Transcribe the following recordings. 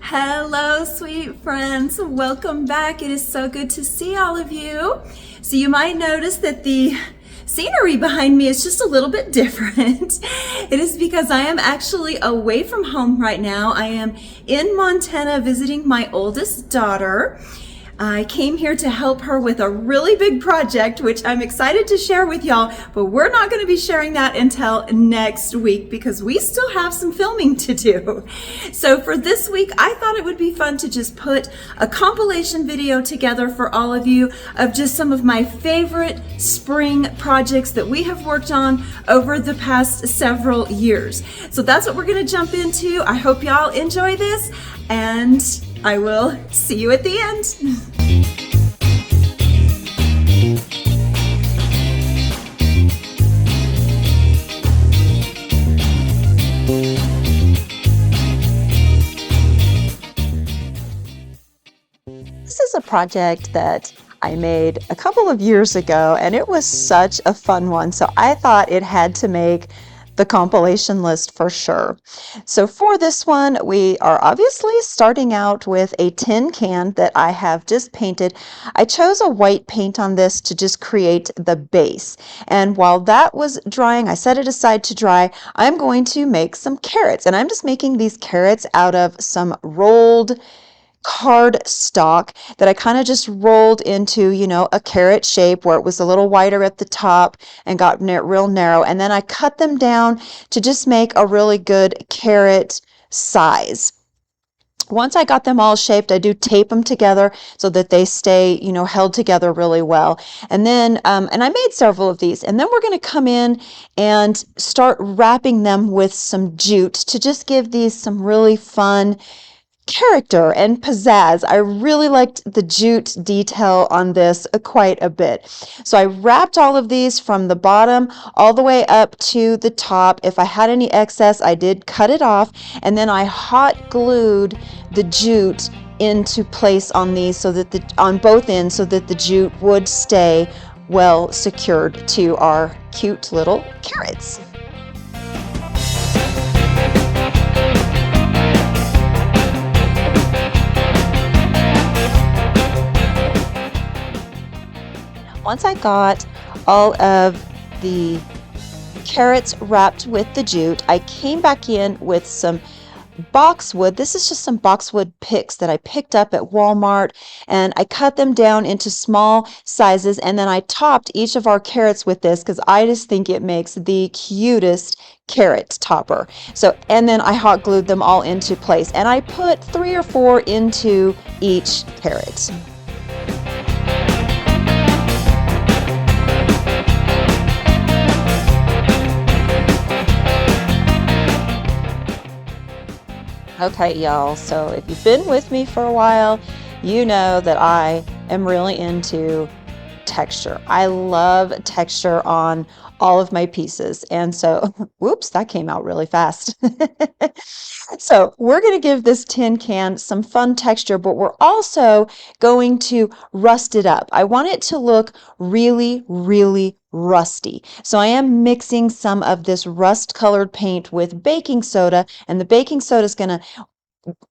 Hello, sweet friends. Welcome back. It is so good to see all of you. So you might notice that the scenery behind me is just a little bit different. It is because I am actually away from home right now. I am in Montana visiting my oldest daughter. I came here to help her with a really big project, which I'm excited to share with y'all, but we're not going to be sharing that until next week because we still have some filming to do. So for this week, I thought it would be fun to just put a compilation video together for all of you of just some of my favorite spring projects that we have worked on over the past several years. So that's what we're going to jump into. I hope y'all enjoy this, and I will see you at the end. This is a project that I made a couple of years ago, and it was such a fun one. So I thought it had to make the compilation list for sure. So for this one, we are obviously starting out with a tin can that I have just painted. I chose a white paint on this to just create the base. And while that was drying, I set it aside to dry. I'm going to make some carrots, and I'm just making these carrots out of some rolled card stock that I kind of just rolled into, a carrot shape where it was a little wider at the top and got real narrow. And then I cut them down to just make a really good carrot size. Once I got them all shaped, I do tape them together so that they stay, held together really well. And then, and I made several of these. And then we're going to come in and start wrapping them with some jute to just give these some really fun character and pizzazz. I really liked the jute detail on this quite a bit. So I wrapped all of these from the bottom all the way up to the top. If I had any excess, I did cut it off, and then I hot glued the jute into place on these so that on both ends so that the jute would stay well secured to our cute little carrots. Once I got all of the carrots wrapped with the jute, I came back in with some boxwood. This is just some boxwood picks that I picked up at Walmart, and I cut them down into small sizes, and then I topped each of our carrots with this because I just think it makes the cutest carrot topper. So, and then I hot glued them all into place, and I put 3 or 4 into each carrot. Okay, y'all, so if you've been with me for a while, you know that I am really into texture. I love texture on all of my pieces. And so, whoops, that came out really fast. So we're going to give this tin can some fun texture, but we're also going to rust it up. I want it to look really, really rusty. So I am mixing some of this rust colored paint with baking soda, and the baking soda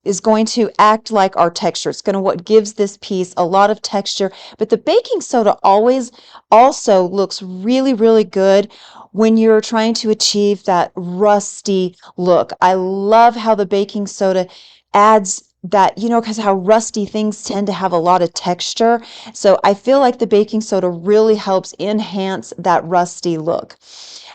is going to act like our texture. It's going to what gives this piece a lot of texture, but the baking soda always also looks really, really good when you're trying to achieve that rusty look. I love how the baking soda adds that, because how rusty things tend to have a lot of texture. So I feel like the baking soda really helps enhance that rusty look.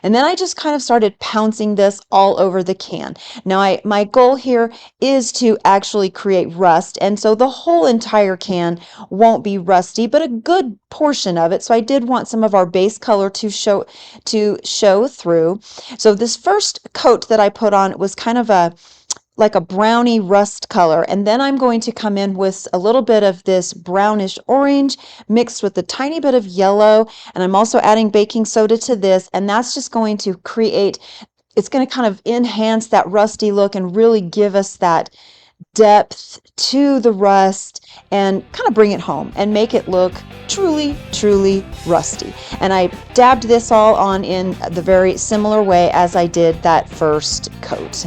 And then I just kind of started pouncing this all over the can. Now my goal here is to actually create rust, and so the whole entire can won't be rusty, but a good portion of it. So I did want some of our base color to show through. So this first coat that I put on was kind of like a browny rust color, and then I'm going to come in with a little bit of this brownish orange mixed with a tiny bit of yellow, and I'm also adding baking soda to this, and that's just going to it's going to kind of enhance that rusty look and really give us that depth to the rust and kind of bring it home and make it look truly, truly rusty. And I dabbed this all on in the very similar way as I did that first coat.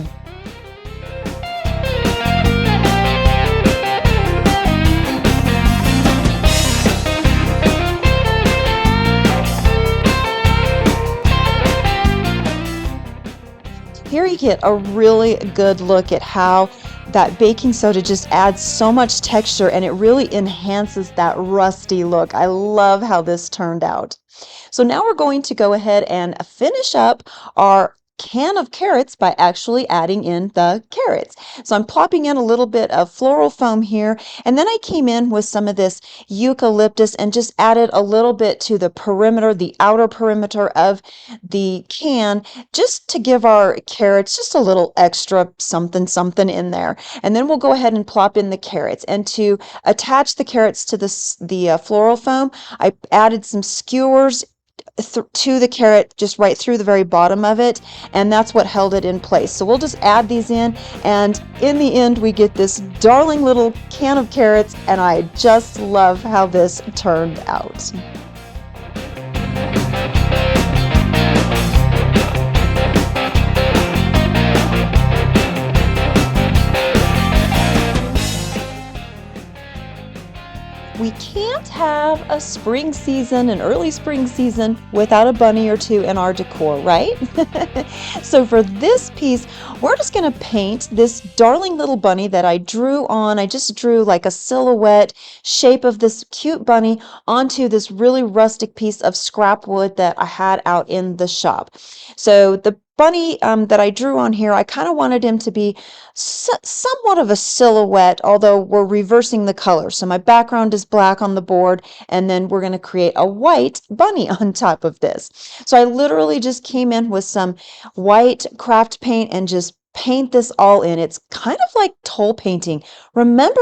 we get a really good look at how that baking soda just adds so much texture and it really enhances that rusty look. I love how this turned out. So now we're going to go ahead and finish up our can of carrots by actually adding in the carrots. So I'm plopping in a little bit of floral foam here, and then I came in with some of this eucalyptus and just added a little bit to the perimeter, the outer perimeter of the can, just to give our carrots just a little extra something something in there. And then we'll go ahead and plop in the carrots. And to attach the carrots to the floral foam, I added some skewers to the carrot, just right through the very bottom of it, and that's what held it in place. So we'll just add these in, and in the end we get this darling little can of carrots, and I just love how this turned out. We can't have a spring season, an early spring season, without a bunny or two in our decor, right? So for this piece, we're just going to paint this darling little bunny that I drew on. I just drew like a silhouette shape of this cute bunny onto this really rustic piece of scrap wood that I had out in the shop. So the bunny that I drew on here, I kind of wanted him to be somewhat of a silhouette, although we're reversing the color. So my background is black on the board, and then we're going to create a white bunny on top of this. So I literally just came in with some white craft paint and just paint this all in. It's kind of like toll painting. Remember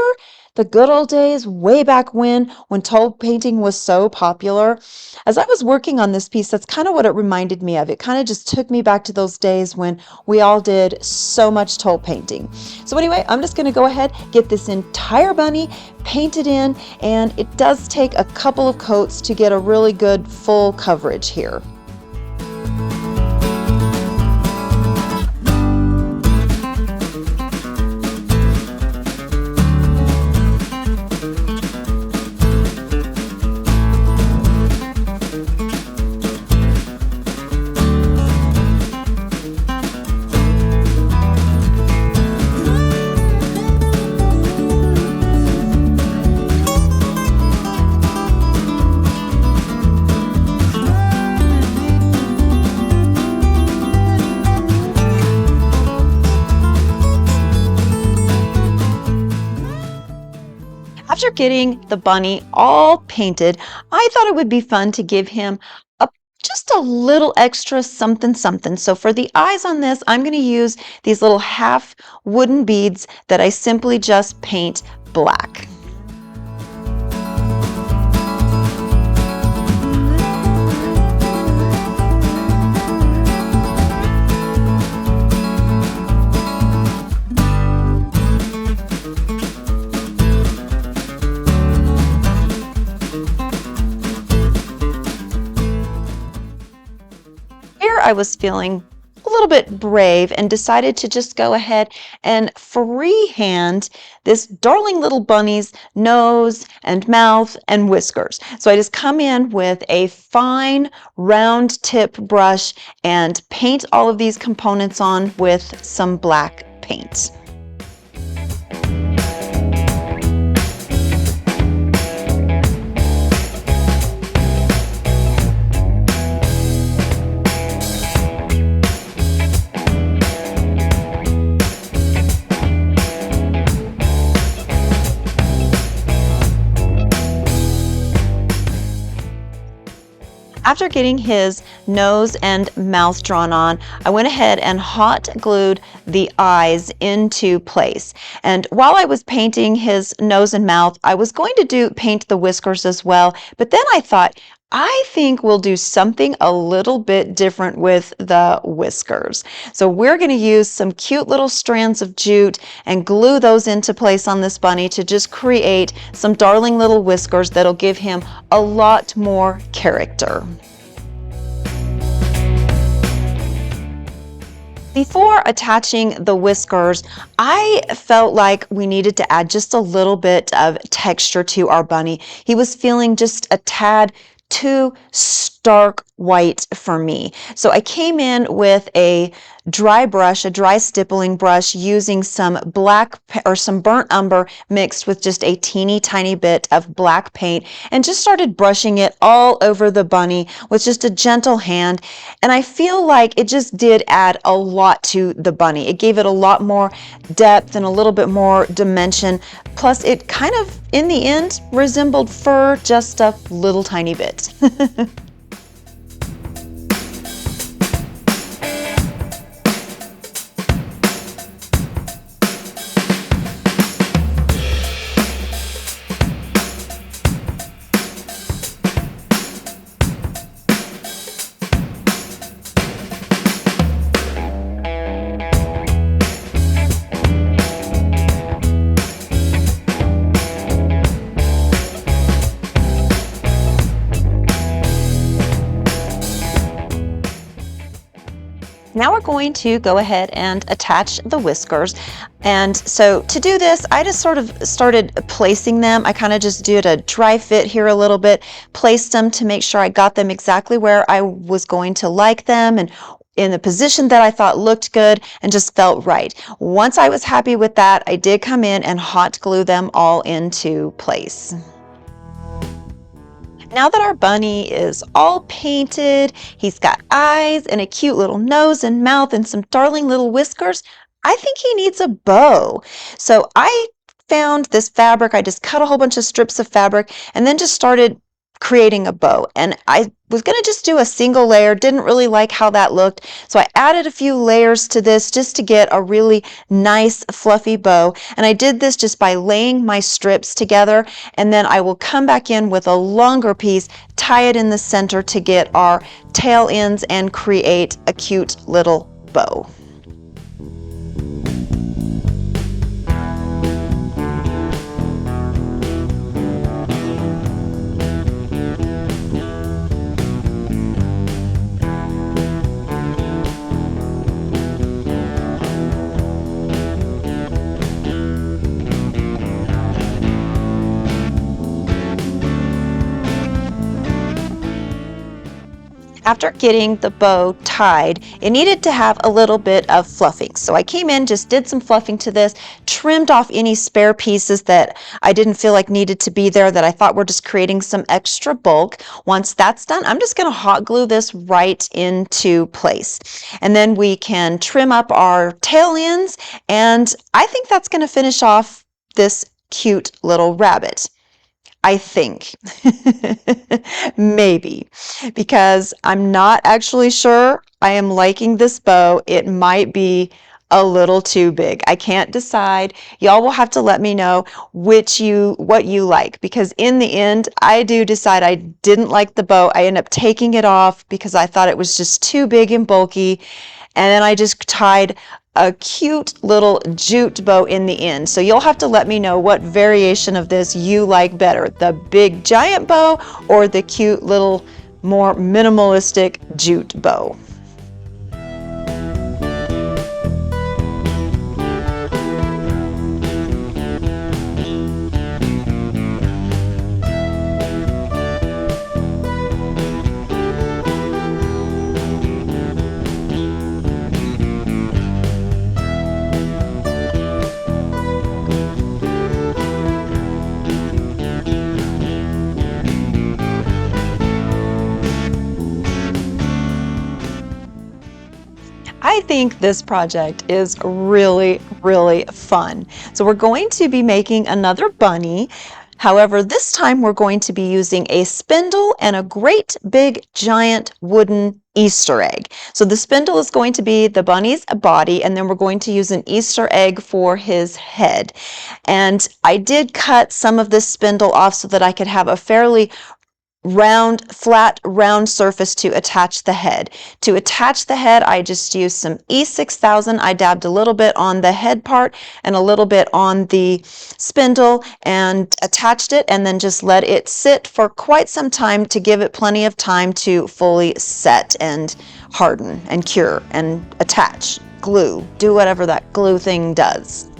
the good old days way back when toll painting was so popular? As I was working on this piece, that's kind of what it reminded me of. It kind of just took me back to those days when we all did so much toll painting. So anyway, I'm just going to go ahead, get this entire bunny painted in, and it does take a couple of coats to get a really good full coverage here. After getting the bunny all painted, I thought it would be fun to give him just a little extra something something. So for the eyes on this, I'm going to use these little half wooden beads that I simply just paint black. I was feeling a little bit brave and decided to just go ahead and freehand this darling little bunny's nose and mouth and whiskers. So I just come in with a fine round tip brush and paint all of these components on with some black paint. After getting his nose and mouth drawn on, I went ahead and hot glued the eyes into place. And while I was painting his nose and mouth, I was going to paint the whiskers as well, but then I thought, I think we'll do something a little bit different with the whiskers. So we're going to use some cute little strands of jute and glue those into place on this bunny to just create some darling little whiskers that'll give him a lot more character. Before attaching the whiskers, I felt like we needed to add just a little bit of texture to our bunny. He was feeling just a tad too stark white for me. So I came in with a dry brush, a dry stippling brush, using some black or some burnt umber mixed with just a teeny tiny bit of black paint, and just started brushing it all over the bunny with just a gentle hand. And I feel like it just did add a lot to the bunny. It gave it a lot more depth and a little bit more dimension. Plus it kind of, in the end, resembled fur just a little tiny bit. Now we're going to go ahead and attach the whiskers. And so to do this, I just sort of started placing them. I kind of just did a dry fit here a little bit, placed them to make sure I got them exactly where I was going to like them and in the position that I thought looked good and just felt right. Once I was happy with that, I did come in and hot glue them all into place. Now that our bunny is all painted, he's got eyes and a cute little nose and mouth and some darling little whiskers, I think he needs a bow. So I found this fabric. I just cut a whole bunch of strips of fabric and then just started creating a bow. And I was going to just do a single layer, didn't really like how that looked. So I added a few layers to this just to get a really nice fluffy bow. And I did this just by laying my strips together, and then I will come back in with a longer piece, tie it in the center to get our tail ends and create a cute little bow. After getting the bow tied, it needed to have a little bit of fluffing. So I came in, just did some fluffing to this, trimmed off any spare pieces that I didn't feel like needed to be there, that I thought were just creating some extra bulk. Once that's done, I'm just going to hot glue this right into place. And then we can trim up our tail ends, and I think that's going to finish off this cute little rabbit. I think. Maybe, because I'm not actually sure I am liking this bow. It might be a little too big. I can't decide. Y'all will have to let me know what you like, because in the end, I do decide I didn't like the bow. I end up taking it off because I thought it was just too big and bulky. And then I just tied a cute little jute bow in the end. So you'll have to let me know what variation of this you like better, the big giant bow or the cute little more minimalistic jute bow. I think this project is really, really fun. So we're going to be making another bunny. However, this time we're going to be using a spindle and a great big giant wooden Easter egg. So the spindle is going to be the bunny's body, and then we're going to use an Easter egg for his head. And I did cut some of this spindle off so that I could have a fairly flat round surface to attach the head. To attach the head, I just used some E6000. I dabbed a little bit on the head part and a little bit on the spindle and attached it, and then just let it sit for quite some time to give it plenty of time to fully set and harden and cure and attach, glue, do whatever that glue thing does.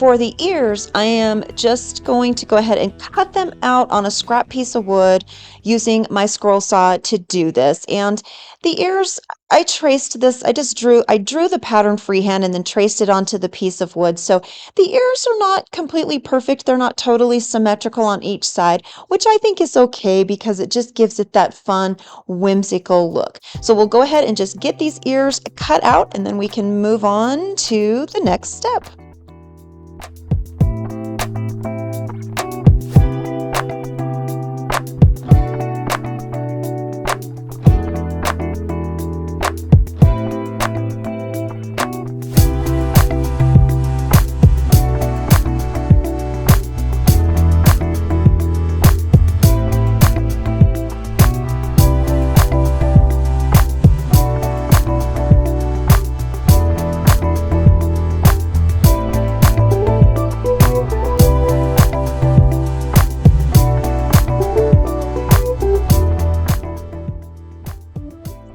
For the ears, I am just going to go ahead and cut them out on a scrap piece of wood using my scroll saw to do this. And the ears, I traced this, I drew the pattern freehand and then traced it onto the piece of wood. So the ears are not completely perfect. They're not totally symmetrical on each side, which I think is okay because it just gives it that fun, whimsical look. So we'll go ahead and just get these ears cut out and then we can move on to the next step.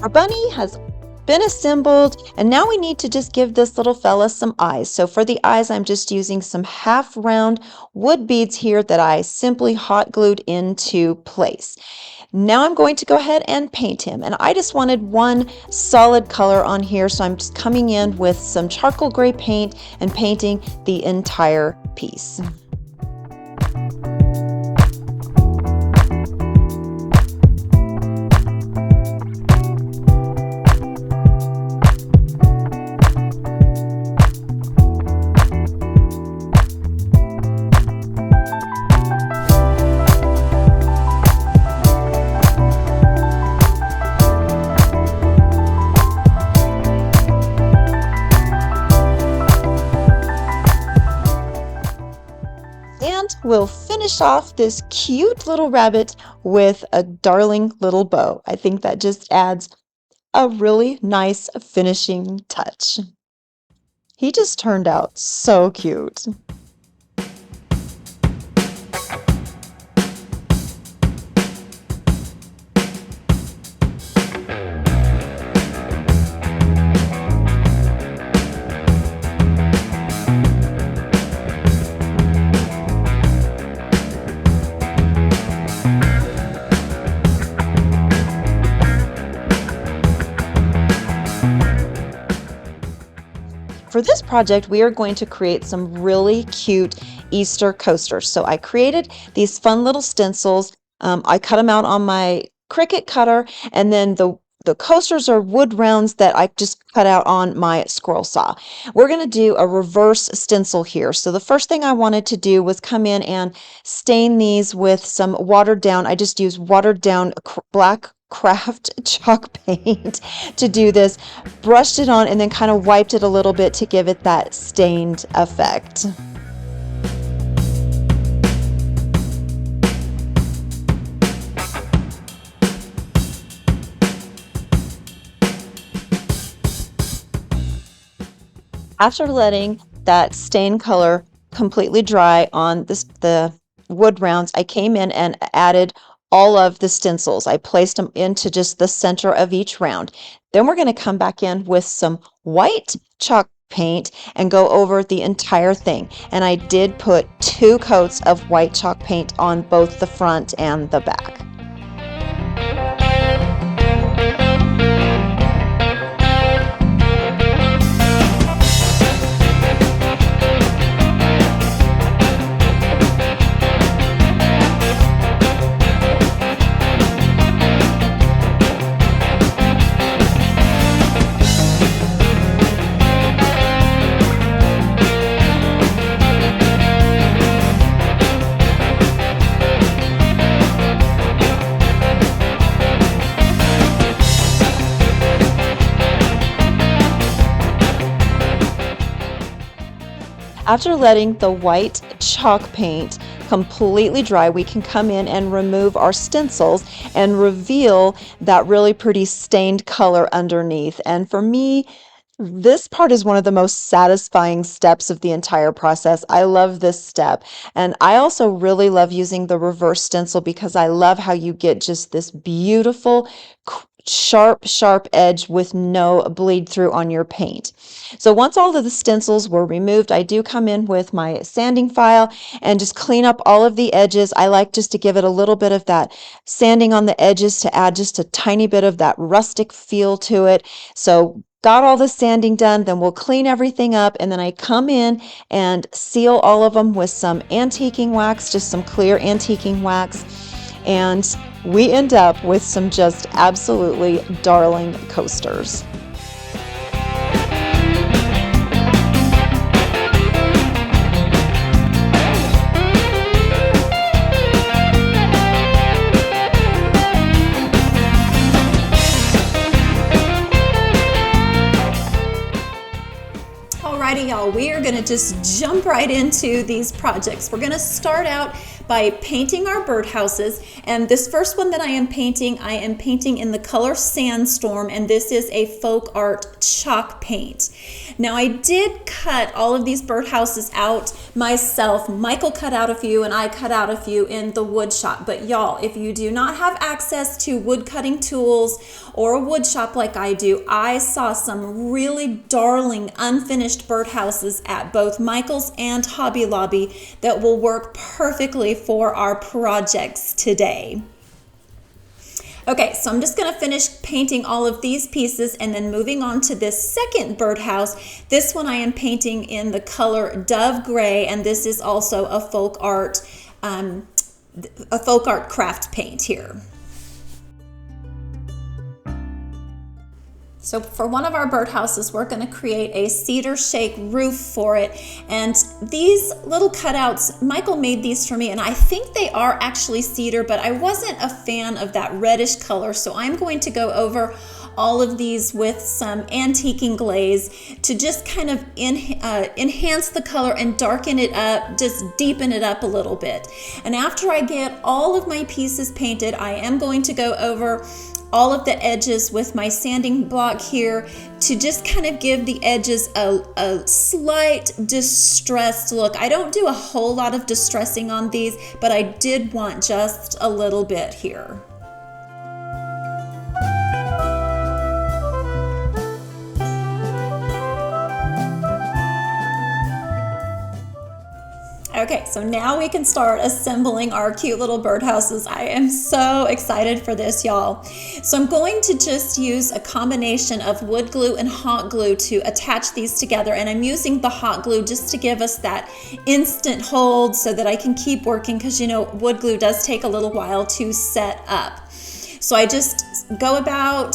Our bunny has been assembled, and now we need to just give this little fella some eyes. So for the eyes, I'm just using some half round wood beads here that I simply hot glued into place. Now I'm going to go ahead and paint him, and I just wanted one solid color on here, so I'm just coming in with some charcoal gray paint and painting the entire piece. And we'll finish off this cute little rabbit with a darling little bow. I think that just adds a really nice finishing touch. He just turned out so cute. For this project, we are going to create some really cute Easter coasters. So I created these fun little stencils. I cut them out on my Cricut cutter, and then the coasters are wood rounds that I just cut out on my scroll saw. We're going to do a reverse stencil here. So the first thing I wanted to do was come in and stain these with some watered down, I just used watered down black craft chalk paint to do this, brushed it on, and then kind of wiped it a little bit to give it that stained effect. After letting that stain color completely dry on the wood rounds, I came in and added all of the stencils. I placed them into just the center of each round. Then we're going to come back in with some white chalk paint and go over the entire thing. And I did put 2 coats of white chalk paint on both the front and the back. After letting the white chalk paint completely dry, we can come in and remove our stencils and reveal that really pretty stained color underneath. And for me, this part is one of the most satisfying steps of the entire process. I love this step. And I also really love using the reverse stencil because I love how you get just this beautiful sharp edge with no bleed through on your paint. So once all of the stencils were removed, I do come in with my sanding file and just clean up all of the edges. I like just to give it a little bit of that sanding on the edges to add just a tiny bit of that rustic feel to it. So got all the sanding done, then we'll clean everything up, and then I come in and seal all of them with some antiquing wax, just some clear antiquing wax, and we end up with some just absolutely darling coasters. Alrighty, y'all, we are gonna just jump right into these projects. We're gonna start out by painting our birdhouses, and this first one that I am painting in the color Sandstorm, and this is a folk art chalk paint. Now I did cut all of these birdhouses out myself. Michael cut out a few and I cut out a few in the wood shop, but y'all, if you do not have access to wood cutting tools or a wood shop like I do, I saw some really darling unfinished birdhouses at both Michael's and Hobby Lobby that will work perfectly for our projects today. Okay, so I'm just gonna finish painting all of these pieces and then moving on to this second birdhouse. This one I am painting in the color Dove Gray, and this is also a folk art craft paint here. So for one of our birdhouses, we're gonna create a cedar shake roof for it. And these little cutouts, Michael made these for me, and I think they are actually cedar, but I wasn't a fan of that reddish color. So I'm going to go over all of these with some antiquing glaze to just kind of enhance the color and darken it up, just deepen it up a little bit. And after I get all of my pieces painted, I am going to go over all of the edges with my sanding block here to just kind of give the edges a slight distressed look. I don't do a whole lot of distressing on these, but I did want just a little bit here. Okay, so now we can start assembling our cute little birdhouses. I am so excited for this, y'all. So I'm going to just use a combination of wood glue and hot glue to attach these together, and I'm using the hot glue just to give us that instant hold so that I can keep working, because you know wood glue does take a little while to set up. So I just go about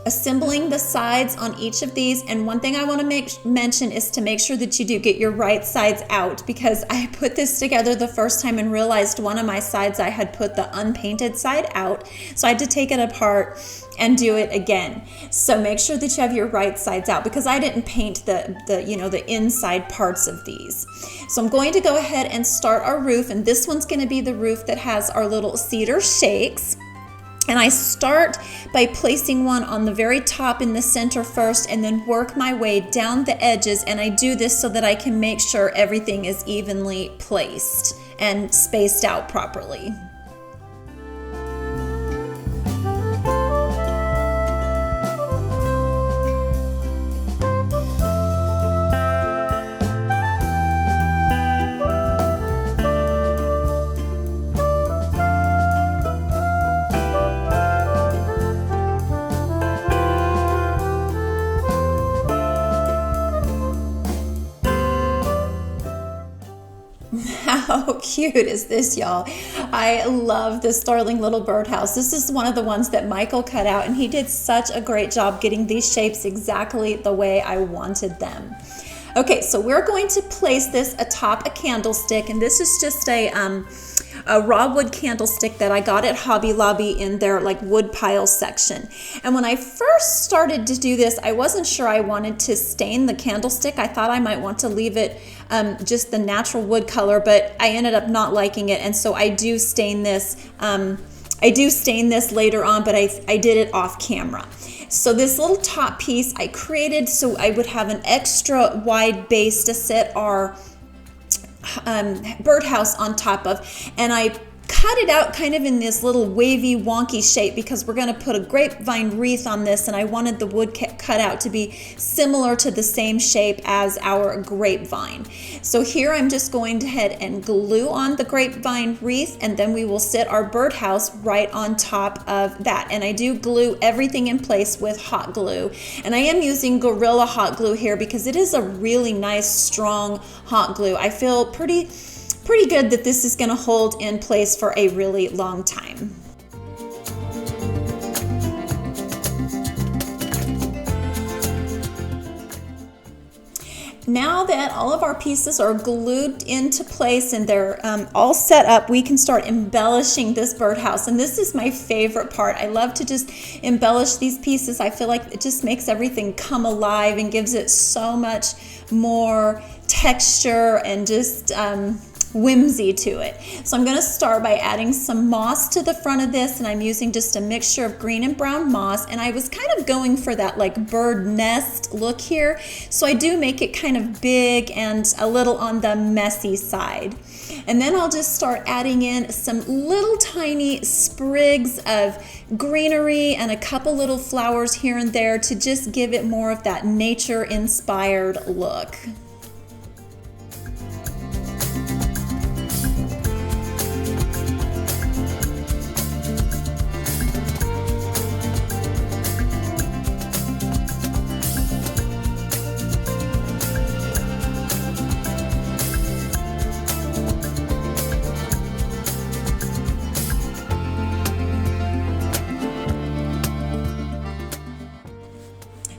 assembling the sides on each of these, and one thing I want to mention is to make sure that you do get your right sides out, because I put this together the first time and realized one of my sides I had put the unpainted side out, so I had to take it apart and do it again. So make sure that you have your right sides out, because I didn't paint the inside parts of these. So I'm going to go ahead and start our roof, and this one's going to be the roof that has our little cedar shakes. And I start by placing one on the very top in the center first, and then work my way down the edges. And I do this so that I can make sure everything is evenly placed and spaced out properly. How cute is this, y'all? I love this darling little birdhouse. This is one of the ones that Michael cut out, and he did such a great job getting these shapes exactly the way I wanted them. Okay, so we're going to place this atop a candlestick, and this is just a raw wood candlestick that I got at Hobby Lobby in their like wood pile section. And when I first started to do this, I wasn't sure I wanted to stain the candlestick. I thought I might want to leave it just the natural wood color, but I ended up not liking it, and so I do stain this. I do stain this later on, but I did it off camera. So this little top piece I created so I would have an extra wide base to set our birdhouse on top of, and I cut it out kind of in this little wavy, wonky shape because we're going to put a grapevine wreath on this, and I wanted the wood cut out to be similar to the same shape as our grapevine. So here I'm just going ahead and glue on the grapevine wreath, and then we will sit our birdhouse right on top of that. And I do glue everything in place with hot glue, and I am using Gorilla hot glue here because it is a really nice, strong hot glue. I feel pretty good that this is going to hold in place for a really long time. Now that all of our pieces are glued into place and they're all set up, we can start embellishing this birdhouse. And this is my favorite part. I love to just embellish these pieces. I feel like it just makes everything come alive and gives it so much more texture and just whimsy to it. So I'm going to start by adding some moss to the front of this, and I'm using just a mixture of green and brown moss, and I was kind of going for that like bird nest look here, so I do make it kind of big and a little on the messy side. And then I'll just start adding in some little tiny sprigs of greenery and a couple little flowers here and there to just give it more of that nature inspired look.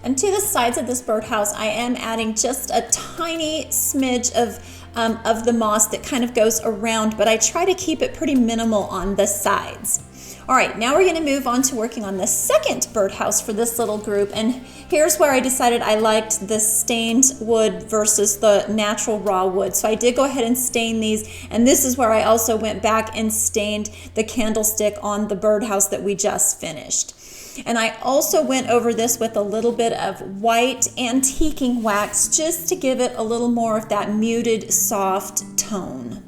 And to the sides of this birdhouse, I am adding just a tiny smidge of the moss that kind of goes around, but I try to keep it pretty minimal on the sides. All right, now we're going to move on to working on the second birdhouse for this little group. And here's where I decided I liked the stained wood versus the natural raw wood. So I did go ahead and stain these. And this is where I also went back and stained the candlestick on the birdhouse that we just finished. And I also went over this with a little bit of white antiquing wax just to give it a little more of that muted, soft tone.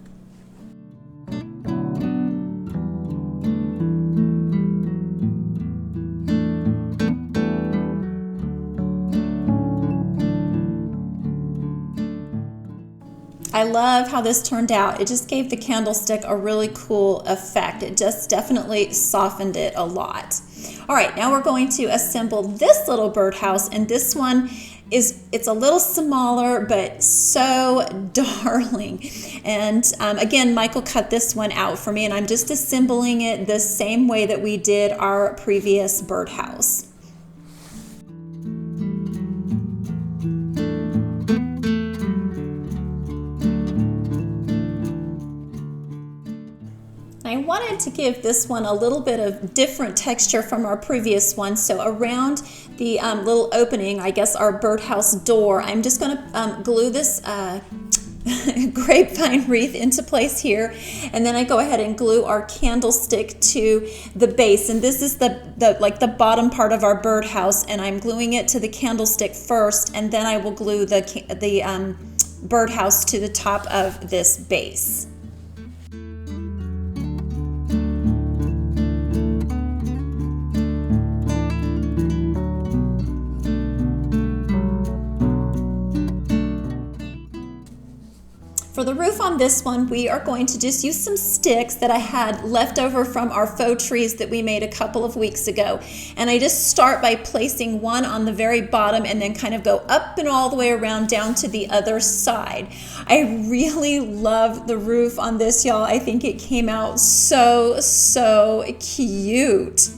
I love how this turned out. It just gave the candlestick a really cool effect. It just definitely softened it a lot. All right, now we're going to assemble this little birdhouse, and this one it's a little smaller but so darling. And again, Michael cut this one out for me, and I'm just assembling it the same way that we did our previous birdhouse. I wanted to give this one a little bit of different texture from our previous one. So around the little opening, I guess our birdhouse door, I'm just going to glue this grapevine wreath into place here, and then I go ahead and glue our candlestick to the base. And this is the bottom part of our birdhouse, and I'm gluing it to the candlestick first, and then I will glue the birdhouse to the top of this base. For the roof on this one, we are going to just use some sticks that I had left over from our faux trees that we made a couple of weeks ago. And I just start by placing one on the very bottom and then kind of go up and all the way around down to the other side. I really love the roof on this, y'all. I think it came out so cute.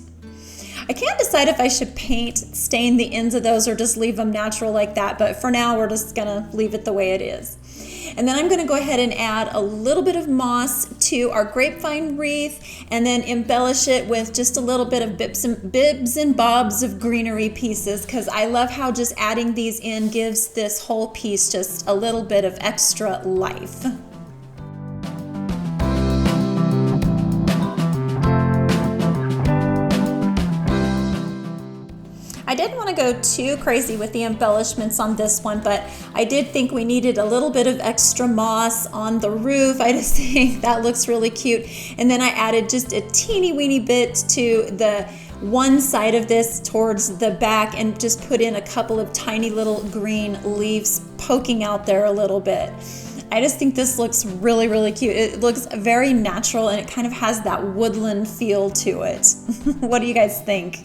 I can't decide if I should stain the ends of those or just leave them natural like that, but for now we're just gonna leave it the way it is. And then I'm going to go ahead and add a little bit of moss to our grapevine wreath, and then embellish it with just a little bit of bibs and bobs of greenery pieces, because I love how just adding these in gives this whole piece just a little bit of extra life. I didn't want to go too crazy with the embellishments on this one, but I did think we needed a little bit of extra moss on the roof. I just think that looks really cute. And then I added just a teeny weeny bit to the one side of this towards the back and just put in a couple of tiny little green leaves poking out there a little bit. I just think this looks really, really cute. It looks very natural and it kind of has that woodland feel to it. What do you guys think?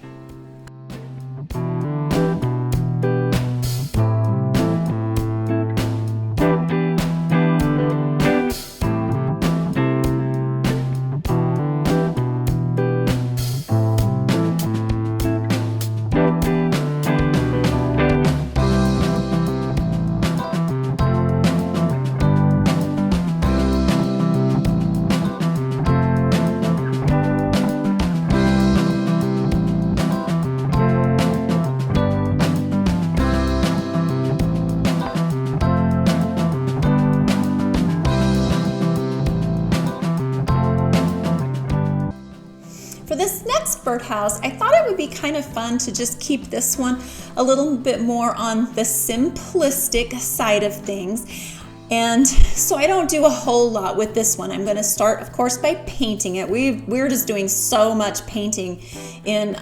For this next birdhouse, I thought it would be kind of fun to just keep this one a little bit more on the simplistic side of things. And so I don't do a whole lot with this one. I'm going to start, of course, by painting it. We're just doing so much painting in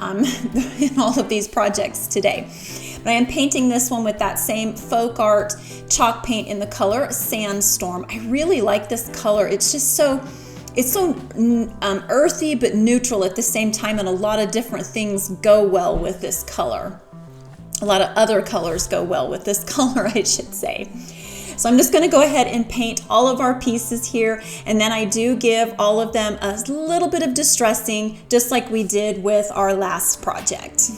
all of these projects today. But I am painting this one with that same folk art chalk paint in the color Sandstorm. I really like this color. It's just so earthy but neutral at the same time, and a lot of different things go well with this color. A lot of other colors go well with this color, I should say. So I'm just going to go ahead and paint all of our pieces here, and then I do give all of them a little bit of distressing, just like we did with our last project.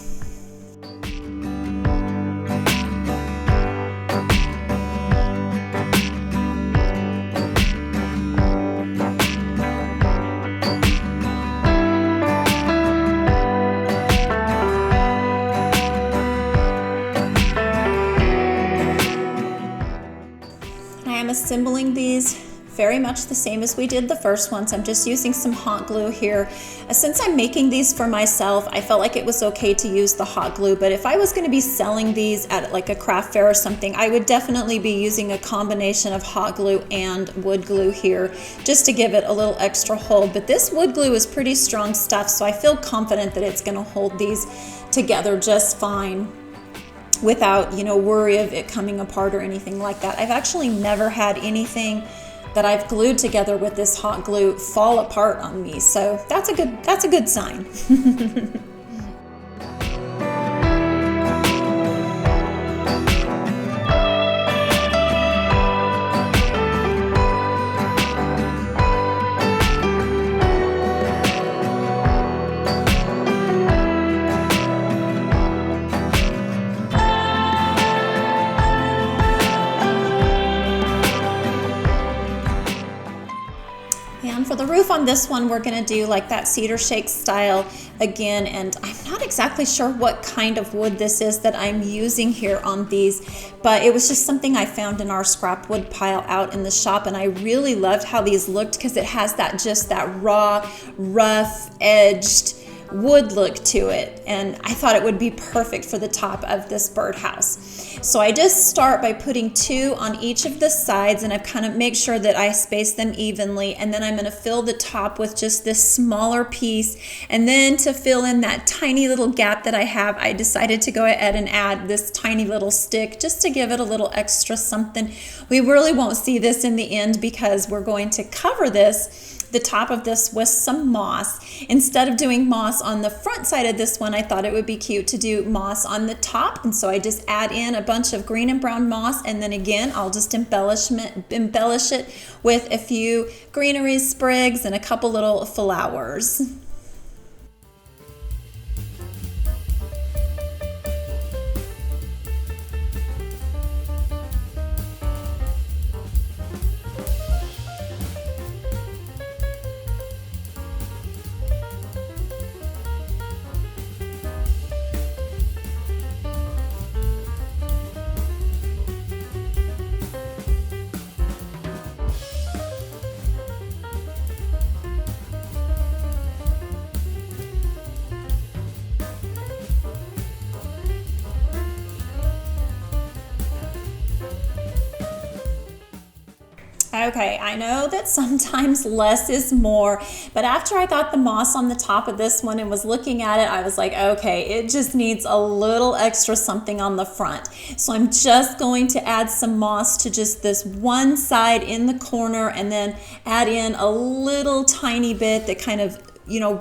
Assembling these very much the same as we did the first ones. I'm just using some hot glue here. Since I'm making these for myself, I felt like it was okay to use the hot glue, but if I was going to be selling these at like a craft fair or something, I would definitely be using a combination of hot glue and wood glue here just to give it a little extra hold. But this wood glue is pretty strong stuff, so I feel confident that it's going to hold these together just fine without, worry of it coming apart or anything like that. I've actually never had anything that I've glued together with this hot glue fall apart on me. So that's a good sign. And for the roof on this one, we're going to do like that cedar shake style again, and I'm not exactly sure what kind of wood this is that I'm using here on these, but it was just something I found in our scrap wood pile out in the shop, and I really loved how these looked because it has that raw, rough edged wood look to it, and I thought it would be perfect for the top of this birdhouse. So I just start by putting 2 on each of the sides, and I kind of make sure that I space them evenly, and then I'm going to fill the top with just this smaller piece, and then to fill in that tiny little gap that I have, I decided to go ahead and add this tiny little stick just to give it a little extra something. We really won't see this in the end because we're going to cover the top of this with some moss. Instead of doing moss on the front side of this one, I thought it would be cute to do moss on the top, and so I just add in a bunch of green and brown moss, and then again I'll just embellish it with a few greenery sprigs and a couple little flowers. Okay, I know that sometimes less is more, but after I got the moss on the top of this one and was looking at it, I was like, okay, it just needs a little extra something on the front. So I'm just going to add some moss to just this one side in the corner and then add in a little tiny bit that kind of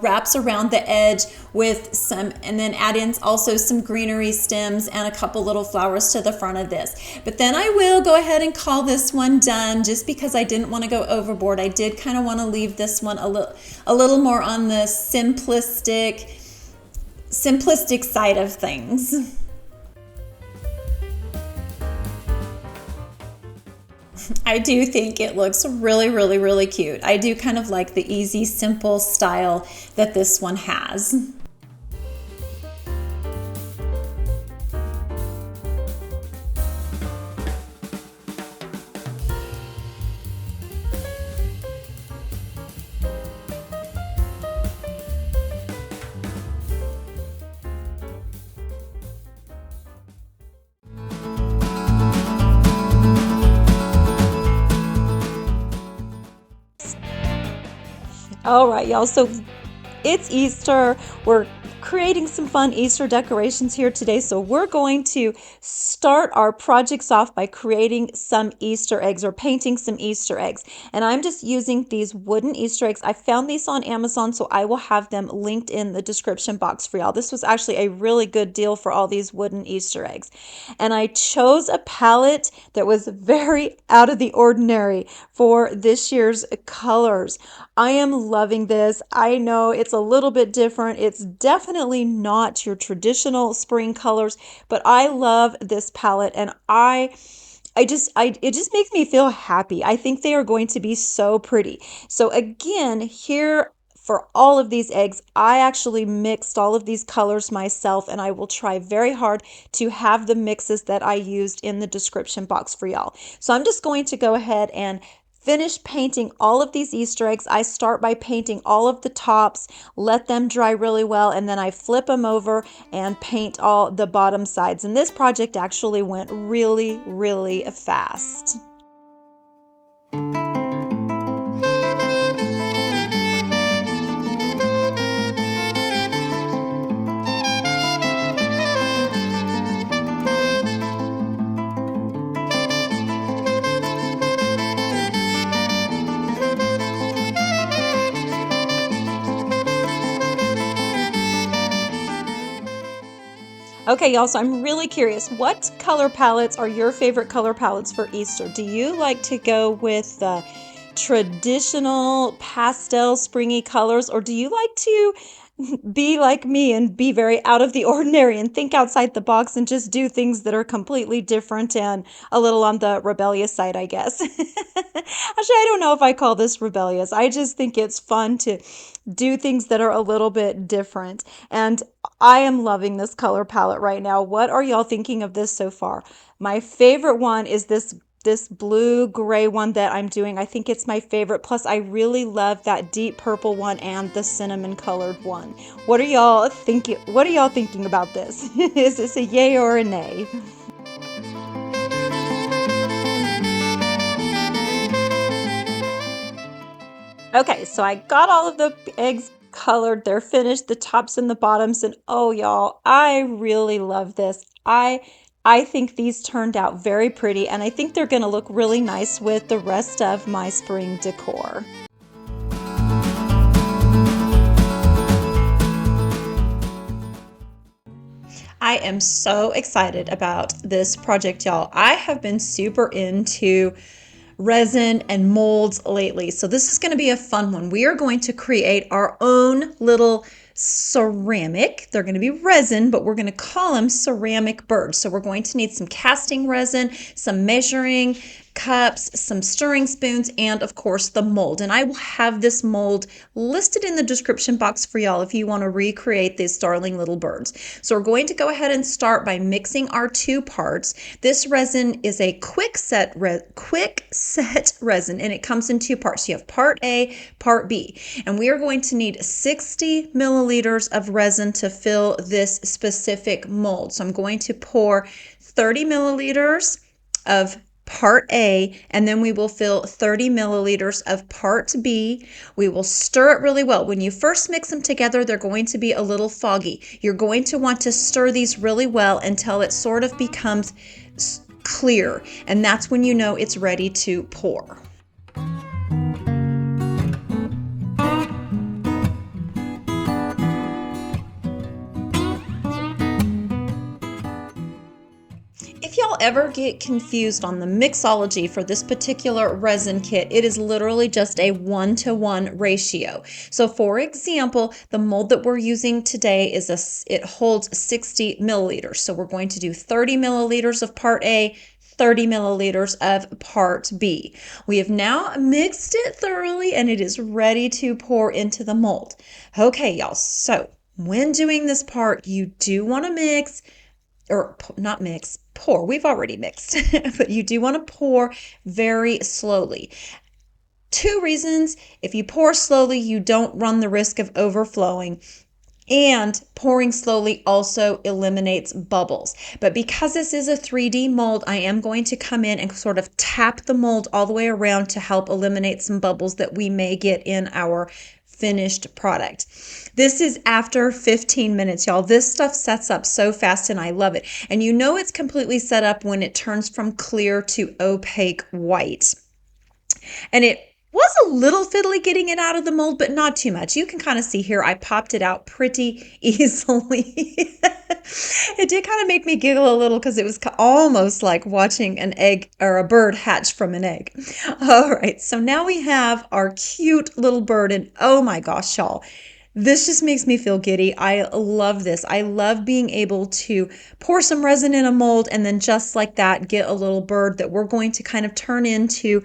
wraps around the edge with some, and then add in also some greenery stems and a couple little flowers to the front of this. But then I will go ahead and call this one done, just because I didn't want to go overboard. I did kind of want to leave this one a little more on the simplistic side of things. I do think it looks really, really, really cute. I do kind of like the easy, simple style that this one has. All right, y'all. So it's Easter. We're creating some fun Easter decorations here today. So we're going to start our projects off by creating some Easter eggs, or painting some Easter eggs. And I'm just using these wooden Easter eggs. I found these on Amazon, so I will have them linked in the description box for y'all. This was actually a really good deal for all these wooden Easter eggs. And I chose a palette that was very out of the ordinary for this year's colors. I am loving this. I know it's a little bit different. It's definitely not your traditional spring colors, but I love this palette, and it just makes me feel happy. I think they are going to be so pretty. So again, here for all of these eggs, I actually mixed all of these colors myself, and I will try very hard to have the mixes that I used in the description box for y'all. So I'm just going to go ahead and finish painting all of these Easter eggs. I start by painting all of the tops, let them dry really well, and then I flip them over and paint all the bottom sides. And this project actually went really, really fast. Okay, y'all, so I'm really curious, what color palettes are your favorite color palettes for Easter? Do you like to go with the traditional pastel springy colors, or do you like to be like me and be very out of the ordinary and think outside the box and just do things that are completely different and a little on the rebellious side, I guess? Actually, I don't know if I call this rebellious. I just think it's fun to do things that are a little bit different. And I am loving this color palette right now. What are y'all thinking of this so far? My favorite one is this blue gray one that I'm doing. I think it's my favorite. Plus, I really love that deep purple one and the cinnamon colored one. What are y'all thinking? What are y'all thinking about this? Is this a yay or a nay? Okay, so I got all of the eggs colored. They're finished, the tops and the bottoms, and oh y'all, I really love this. I think these turned out very pretty, and I think they're going to look really nice with the rest of my spring decor. I am so excited about this project, y'all. I have been super into resin and molds lately. So this is going to be a fun one. We are going to create our own little ceramic. They're going to be resin, but we're going to call them ceramic birds. So we're going to need some casting resin, some measuring cups, some stirring spoons, and of course the mold. And I will have this mold listed in the description box for y'all if you want to recreate these darling little birds. So we're going to go ahead and start by mixing our two parts. This resin is a quick set resin, and it comes in two parts. You have part A, part B, and we are going to need 60 milliliters of resin to fill this specific mold. So I'm going to pour 30 milliliters of part A, and then we will fill 30 milliliters of part B. We will stir it really well. When you first mix them together, they're going to be a little foggy. You're going to want to stir these really well until it sort of becomes clear, and that's when you know it's ready to pour. If y'all ever get confused on the mixology for this particular resin kit, it is literally just a 1-to-1 ratio. So for example, the mold that we're using today it holds 60 milliliters. So we're going to do 30 milliliters of part A, 30 milliliters of part B. We have now mixed it thoroughly and it is ready to pour into the mold. Okay, y'all, so when doing this part, you do want to mix, or not mix, pour. We've already mixed, but you do want to pour very slowly. 2 reasons. If you pour slowly, you don't run the risk of overflowing. And pouring slowly also eliminates bubbles. But because this is a 3D mold, I am going to come in and sort of tap the mold all the way around to help eliminate some bubbles that we may get in our finished product. This is after 15 minutes, y'all. This stuff sets up so fast and I love it. And you know it's completely set up when it turns from clear to opaque white. And it was a little fiddly getting it out of the mold, but not too much. You can kind of see here, I popped it out pretty easily. It did kind of make me giggle a little because it was almost like watching an egg or a bird hatch from an egg. All right, so now we have our cute little bird, and oh my gosh, y'all. This just makes me feel giddy. I love this. I love being able to pour some resin in a mold and then just like that, get a little bird that we're going to kind of turn into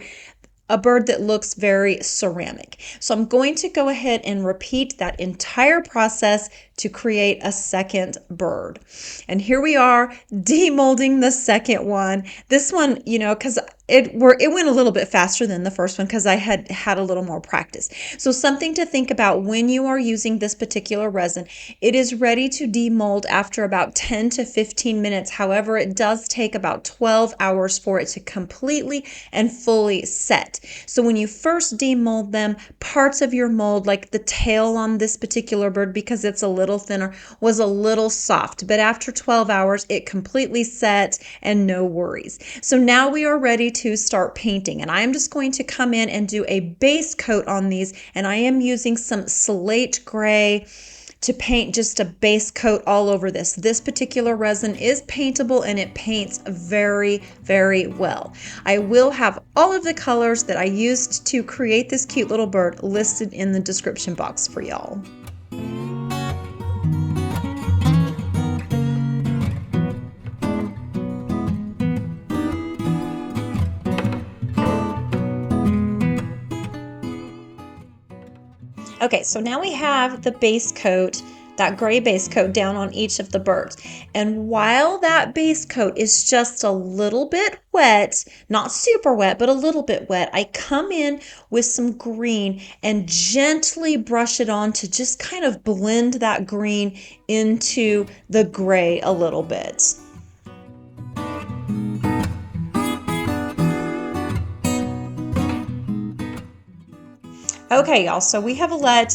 a bird that looks very ceramic. So I'm going to go ahead and repeat that entire process to create a second bird. And here we are demolding the second one. This one, you know, because it went a little bit faster than the first one because I had a little more practice. So something to think about when you are using this particular resin, it is ready to demold after about 10 to 15 minutes. However, it does take about 12 hours for it to completely and fully set. So when you first demold them, parts of your mold, like the tail on this particular bird, because it's a little thinner, was a little soft. But after 12 hours, it completely set and no worries. So now we are ready to start painting. And I am just going to come in and do a base coat on these. And I am using some slate gray to paint just a base coat all over this. This particular resin is paintable and it paints very, very well. I will have all of the colors that I used to create this cute little bird listed in the description box for y'all. Okay, so now we have the base coat, that gray base coat down on each of the birds. And while that base coat is just a little bit wet, not super wet, but a little bit wet, I come in with some green and gently brush it on to just kind of blend that green into the gray a little bit. Okay, y'all, so we have let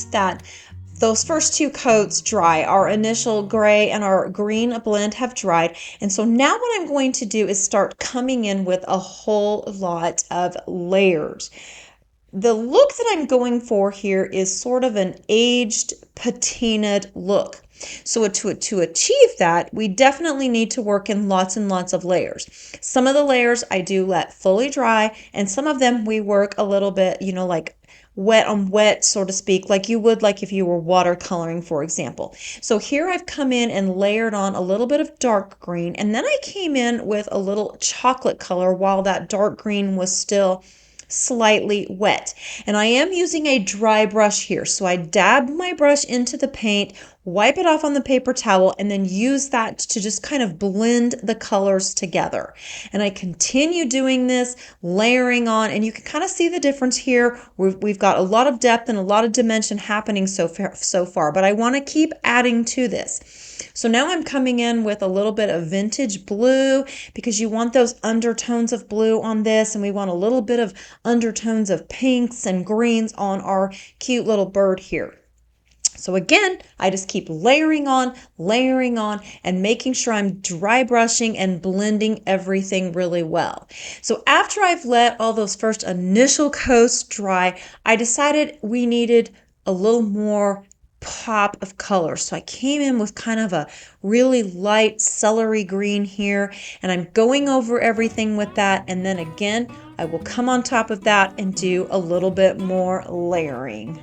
those first 2 coats dry. Our initial gray and our green blend have dried. And so now what I'm going to do is start coming in with a whole lot of layers. The look that I'm going for here is sort of an aged patinaed look. So to achieve that, we definitely need to work in lots and lots of layers. Some of the layers I do let fully dry, and some of them we work a little bit, you know, like wet on wet, so to speak, like you would like if you were watercoloring, for example. So here I've come in and layered on a little bit of dark green, and then I came in with a little chocolate color while that dark green was still slightly wet. And I am using a dry brush here. So I dab my brush into the paint, wipe it off on the paper towel, and then use that to just kind of blend the colors together. And I continue doing this, layering on, and you can kind of see the difference here. We've got a lot of depth and a lot of dimension happening so far, but I want to keep adding to this. So now I'm coming in with a little bit of vintage blue, because you want those undertones of blue on this, and we want a little bit of undertones of pinks and greens on our cute little bird here. So again, I just keep layering on, and making sure I'm dry brushing and blending everything really well. So after I've let all those first initial coats dry, I decided we needed a little more pop of color. So I came in with kind of a really light celery green here, and I'm going over everything with that. And then again, I will come on top of that and do a little bit more layering.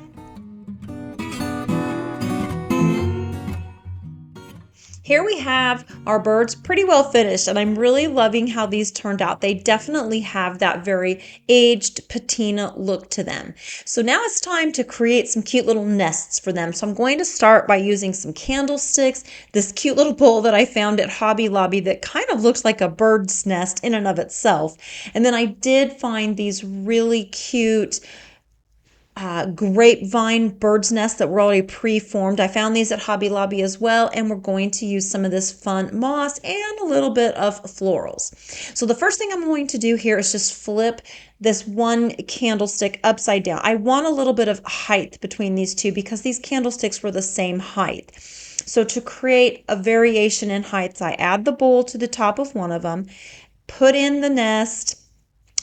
Here we have our birds pretty well finished, and I'm really loving how these turned out. They definitely have that very aged patina look to them. So now it's time to create some cute little nests for them. So I'm going to start by using some candlesticks, this cute little bowl that I found at Hobby Lobby that kind of looks like a bird's nest in and of itself. And then I did find these really cute grapevine bird's nests that were already pre-formed. I found these at Hobby Lobby as well, and we're going to use some of this fun moss and a little bit of florals. So the first thing I'm going to do here is just flip this one candlestick upside down. I want a little bit of height between these two because these candlesticks were the same height. So to create a variation in heights, I add the bowl to the top of one of them, put in the nest,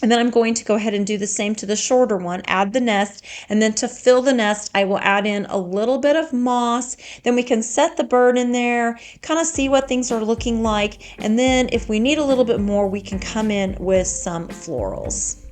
and then I'm going to go ahead and do the same to the shorter one, add the nest, and then to fill the nest, I will add in a little bit of moss. Then we can set the bird in there, kind of see what things are looking like. And then if we need a little bit more, we can come in with some florals.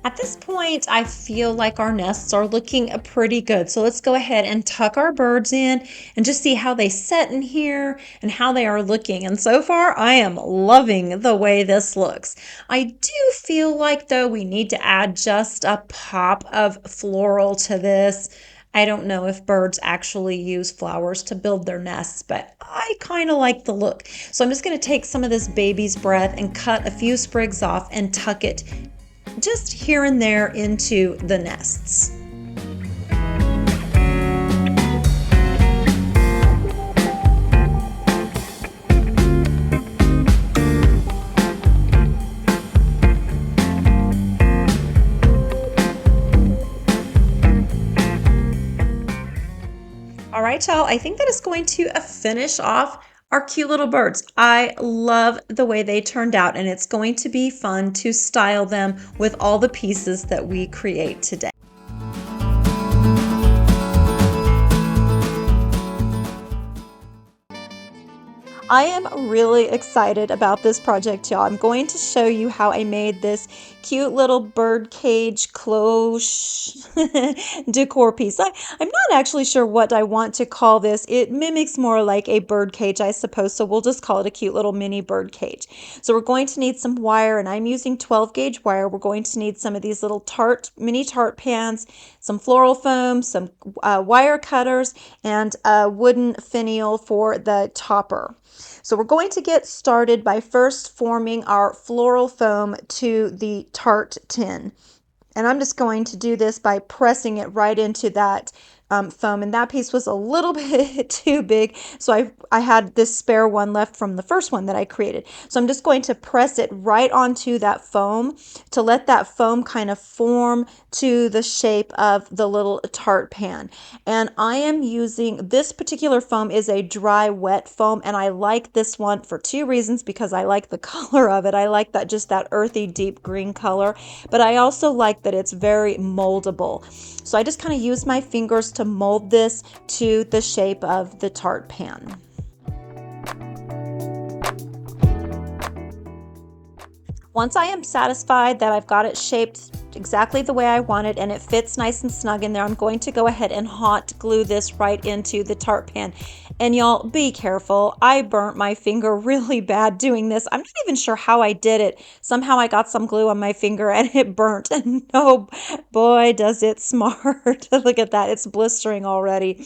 At this point, I feel like our nests are looking pretty good. So let's go ahead and tuck our birds in and just see how they set in here and how they are looking. And so far, I am loving the way this looks. I do feel like, though, we need to add just a pop of floral to this. I don't know if birds actually use flowers to build their nests, but I kind of like the look. So I'm just going to take some of this baby's breath and cut a few sprigs off and tuck it just here and there into the nests. All right, y'all, I think that is going to finish off our cute little birds. I love the way they turned out, and it's going to be fun to style them with all the pieces that we create today. I am really excited about this project, y'all. I'm going to show you how I made this cute little bird cage cloche decor piece. I'm not actually sure what I want to call this. It mimics more like a bird cage, I suppose, so we'll just call it a cute little mini bird cage. So we're going to need some wire, and I'm using 12 gauge wire. We're going to need some of these little mini tart pans, some floral foam, some wire cutters, and a wooden finial for the topper. So we're going to get started by first forming our floral foam to the tart tin. And I'm just going to do this by pressing it right into that foam, and that piece was a little bit too big, so I had this spare one left from the first one that I created. So I'm just going to press it right onto that foam to let that foam kind of form to the shape of the little tart pan. And I am using, this particular foam is a dry wet foam, and I like this one for two reasons, because I like the color of it. I like that, just that earthy deep green color, but I also like that it's very moldable. So I just kind of use my fingers to mold this to the shape of the tart pan. Once I am satisfied that I've got it shaped exactly the way I want it and it fits nice and snug in there, I'm going to go ahead and hot glue this right into the tart pan. And y'all, be careful. I burnt my finger really bad doing this. I'm not even sure how I did it. Somehow I got some glue on my finger and it burnt. And oh boy, does it smart. Look at that. It's blistering already.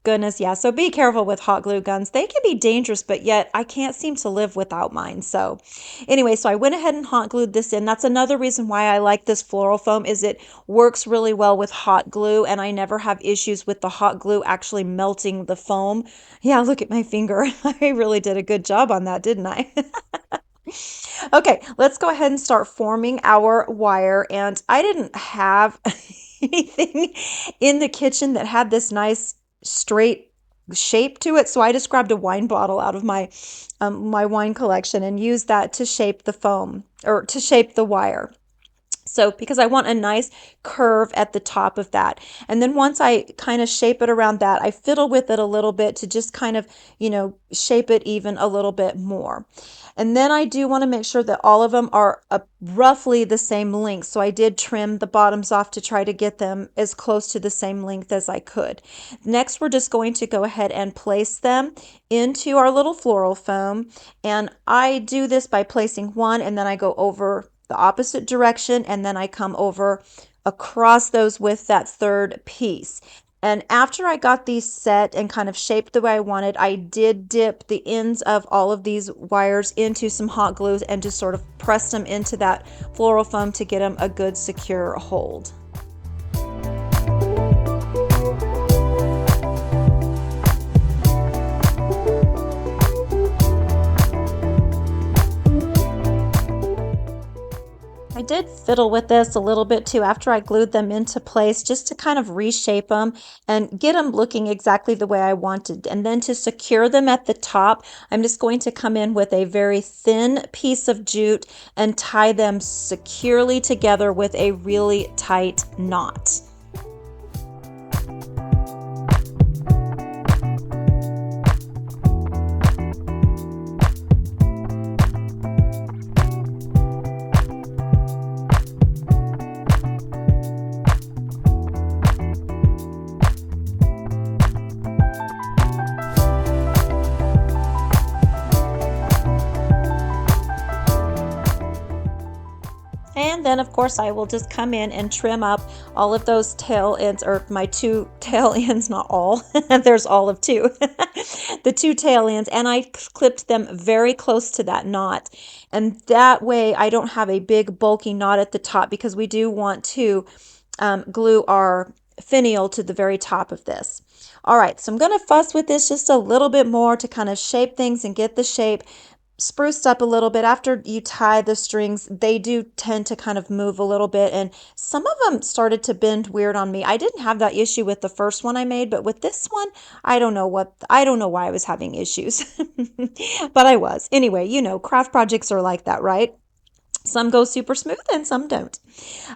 Goodness, yeah. So be careful with hot glue guns. They can be dangerous, but yet I can't seem to live without mine. So anyway, so I went ahead and hot glued this in. That's another reason why I like this floral foam is it works really well with hot glue, and I never have issues with the hot glue actually melting the foam. Yeah, look at my finger. I really did a good job on that, didn't I? Okay, let's go ahead and start forming our wire. And I didn't have anything in the kitchen that had this nice straight shape to it, so I just grabbed a wine bottle out of my wine collection and used that to shape the foam or to shape the wire. So because I want a nice curve at the top of that. And then once I kind of shape it around that, I fiddle with it a little bit to just kind of, shape it even a little bit more. And then I do want to make sure that all of them are roughly the same length. So I did trim the bottoms off to try to get them as close to the same length as I could. Next, we're just going to go ahead and place them into our little floral foam. And I do this by placing one and then I go over the opposite direction and then I come over across those with that third piece. And after I got these set and kind of shaped the way I wanted, I did dip the ends of all of these wires into some hot glues and just sort of pressed them into that floral foam to get them a good secure hold. I did fiddle with this a little bit too after I glued them into place just to kind of reshape them and get them looking exactly the way I wanted. And then to secure them at the top, I'm just going to come in with a very thin piece of jute and tie them securely together with a really tight knot. And then of course I will just come in and trim up all of those tail ends, or my two tail ends, not all, there's all of two, the two tail ends, and I clipped them very close to that knot. And that way I don't have a big bulky knot at the top because we do want to glue our finial to the very top of this. All right, so I'm going to fuss with this just a little bit more to kind of shape things and get the shape spruced up a little bit. After you tie the strings, they do tend to kind of move a little bit, and some of them started to bend weird on me. I didn't have that issue with the first one I made, but with this one, I don't know why I was having issues, but I was. Anyway, craft projects are like that, right? Some go super smooth and some don't.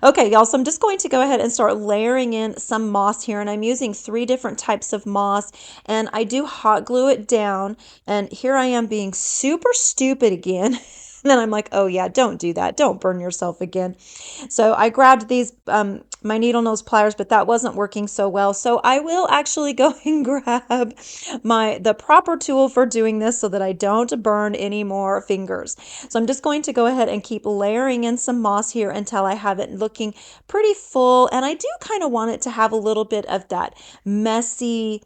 Okay, y'all, so I'm just going to go ahead and start layering in some moss here, and I'm using 3 different types of moss, and I do hot glue it down, and here I am being super stupid again. And then I'm like, oh yeah, don't do that. Don't burn yourself again. So I grabbed these, my needle nose pliers, but that wasn't working so well. So I will actually go and grab the proper tool for doing this so that I don't burn any more fingers. So I'm just going to go ahead and keep layering in some moss here until I have it looking pretty full. And I do kind of want it to have a little bit of that messy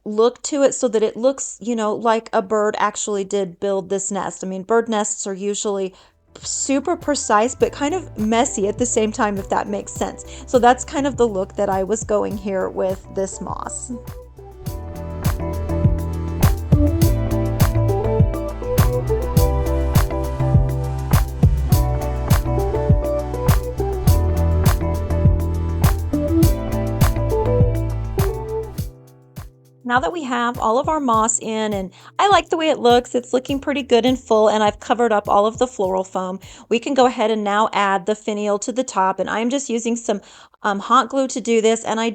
look to it so that it looks, like a bird actually did build this nest. I mean, bird nests are usually super precise, but kind of messy at the same time, if that makes sense. So that's kind of the look that I was going here with this moss. Now that we have all of our moss in, and I like the way it looks, it's looking pretty good and full, and I've covered up all of the floral foam, we can go ahead and now add the finial to the top. And I'm just using some hot glue to do this, and I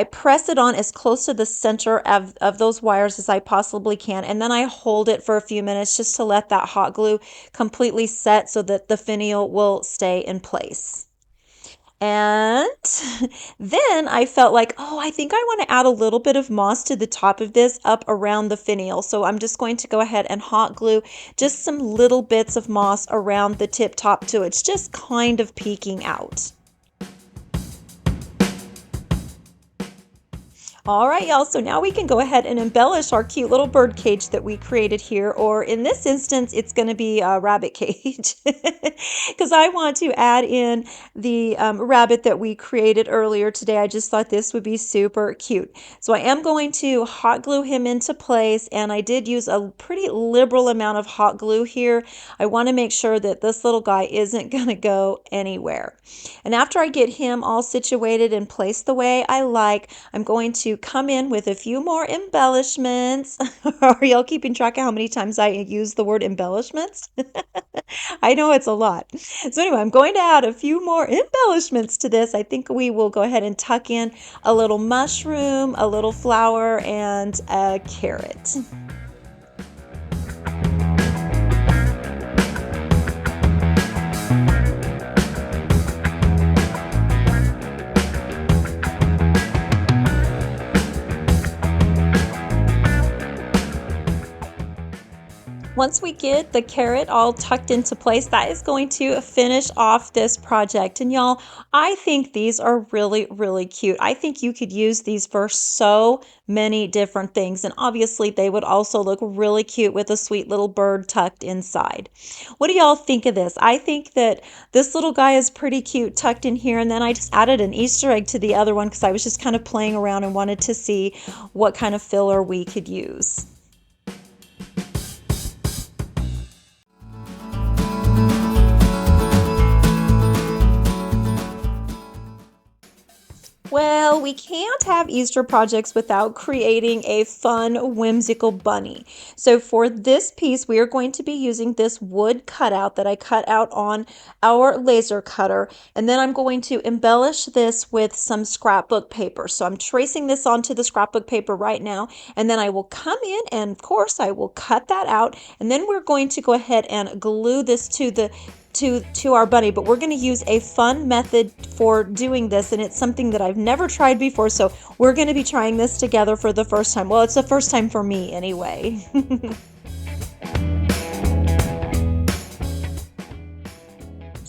press it on as close to the center of those wires as I possibly can, and then I hold it for a few minutes just to let that hot glue completely set so that the finial will stay in place. And then I felt like, oh, I think I want to add a little bit of moss to the top of this up around the finial. So I'm just going to go ahead and hot glue just some little bits of moss around the tip top so it's just kind of peeking out. All right, y'all, so now we can go ahead and embellish our cute little bird cage that we created here, or in this instance, it's going to be a rabbit cage because I want to add in the rabbit that we created earlier today. I just thought this would be super cute. So I am going to hot glue him into place, and I did use a pretty liberal amount of hot glue here. I want to make sure that this little guy isn't going to go anywhere. And after I get him all situated and placed the way I like, I'm going to come in with a few more embellishments. Are y'all keeping track of how many times I use the word embellishments? I know it's a lot. So anyway, I'm going to add a few more embellishments to this. I think we will go ahead and tuck in a little mushroom, a little flower, and a carrot. Once we get the carrot all tucked into place, that is going to finish off this project. And y'all, I think these are really, really cute. I think you could use these for so many different things. And obviously they would also look really cute with a sweet little bird tucked inside. What do y'all think of this? I think that this little guy is pretty cute tucked in here. And then I just added an Easter egg to the other one because I was just kind of playing around and wanted to see what kind of filler we could use. Well, we can't have Easter projects without creating a fun, whimsical bunny. So for this piece, we are going to be using this wood cutout that I cut out on our laser cutter. And then I'm going to embellish this with some scrapbook paper. So I'm tracing this onto the scrapbook paper right now. And then I will come in and of course I will cut that out. And then we're going to go ahead and glue this to our bunny, but we're going to use a fun method for doing this, and it's something that I've never tried before, so we're going to be trying this together for the first time. Well, it's the first time for me anyway.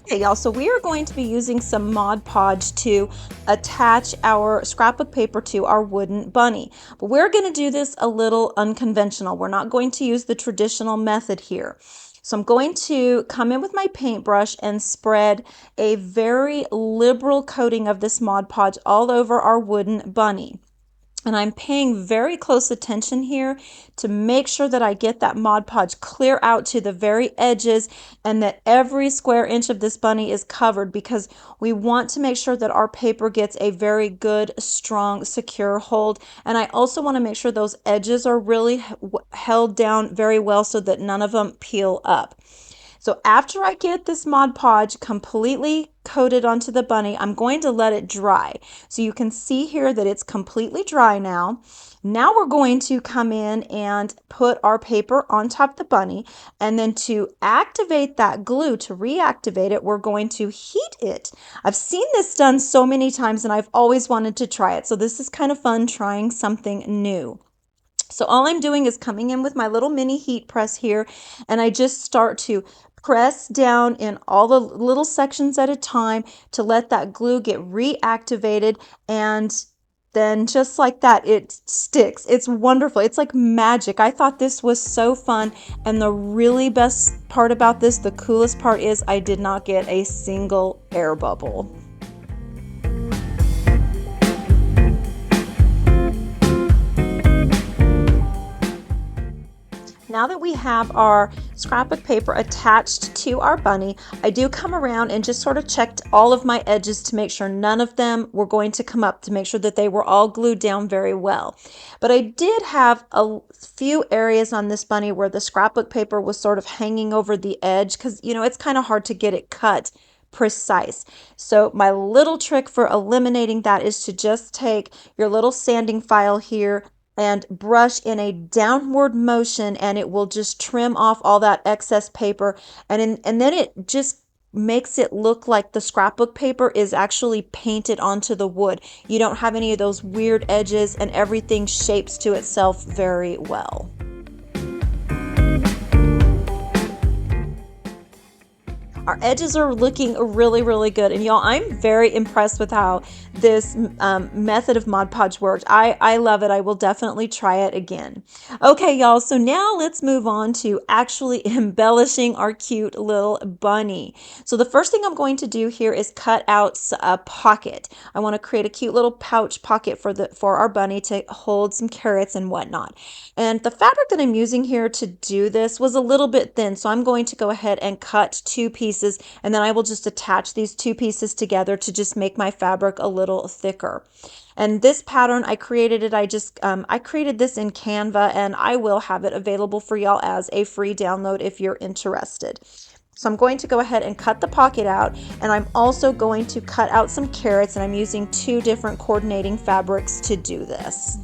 Okay, y'all, so we are going to be using some Mod Podge to attach our scrapbook paper to our wooden bunny. But we're going to do this a little unconventional. We're not going to use the traditional method here. So I'm going to come in with my paintbrush and spread a very liberal coating of this Mod Podge all over our wooden bunny. And I'm paying very close attention here to make sure that I get that Mod Podge clear out to the very edges and that every square inch of this bunny is covered, because we want to make sure that our paper gets a very good, strong, secure hold. And I also want to make sure those edges are really held down very well so that none of them peel up. So after I get this Mod Podge completely coated onto the bunny, I'm going to let it dry. So you can see here that it's completely dry now. Now we're going to come in and put our paper on top of the bunny, and then to activate that glue, to reactivate it, we're going to heat it. I've seen this done so many times and I've always wanted to try it. So this is kind of fun, trying something new. So all I'm doing is coming in with my little mini heat press here, and I just start to press down in all the little sections at a time to let that glue get reactivated, and then just like that, it sticks. It's wonderful. It's like magic. I thought this was so fun, and the really best part about this, the coolest part, is I did not get a single air bubble. Now that we have our scrapbook paper attached to our bunny, I do come around and just sort of checked all of my edges to make sure none of them were going to come up, to make sure that they were all glued down very well. But I did have a few areas on this bunny where the scrapbook paper was sort of hanging over the edge because, you know, it's kind of hard to get it cut precise. So my little trick for eliminating that is to just take your little sanding file here and brush in a downward motion, and it will just trim off all that excess paper, and then it just makes it look like the scrapbook paper is actually painted onto the wood. You don't have any of those weird edges, and everything shapes to itself very well. Our edges are looking really, really good. And y'all, I'm very impressed with how this method of Mod Podge worked. I love it. I will definitely try it again. Okay, y'all, so now let's move on to actually embellishing our cute little bunny. So the first thing I'm going to do here is cut out a pocket. I want to create a cute little pouch pocket for our bunny to hold some carrots and whatnot. And the fabric that I'm using here to do this was a little bit thin, so I'm going to go ahead and cut 2 pieces, and then I will just attach these 2 pieces together to just make my fabric a little thicker. And this pattern, I created it, I created this in Canva, and I will have it available for y'all as a free download if you're interested. So I'm going to go ahead and cut the pocket out, and I'm also going to cut out some carrots, and I'm using 2 different coordinating fabrics to do this.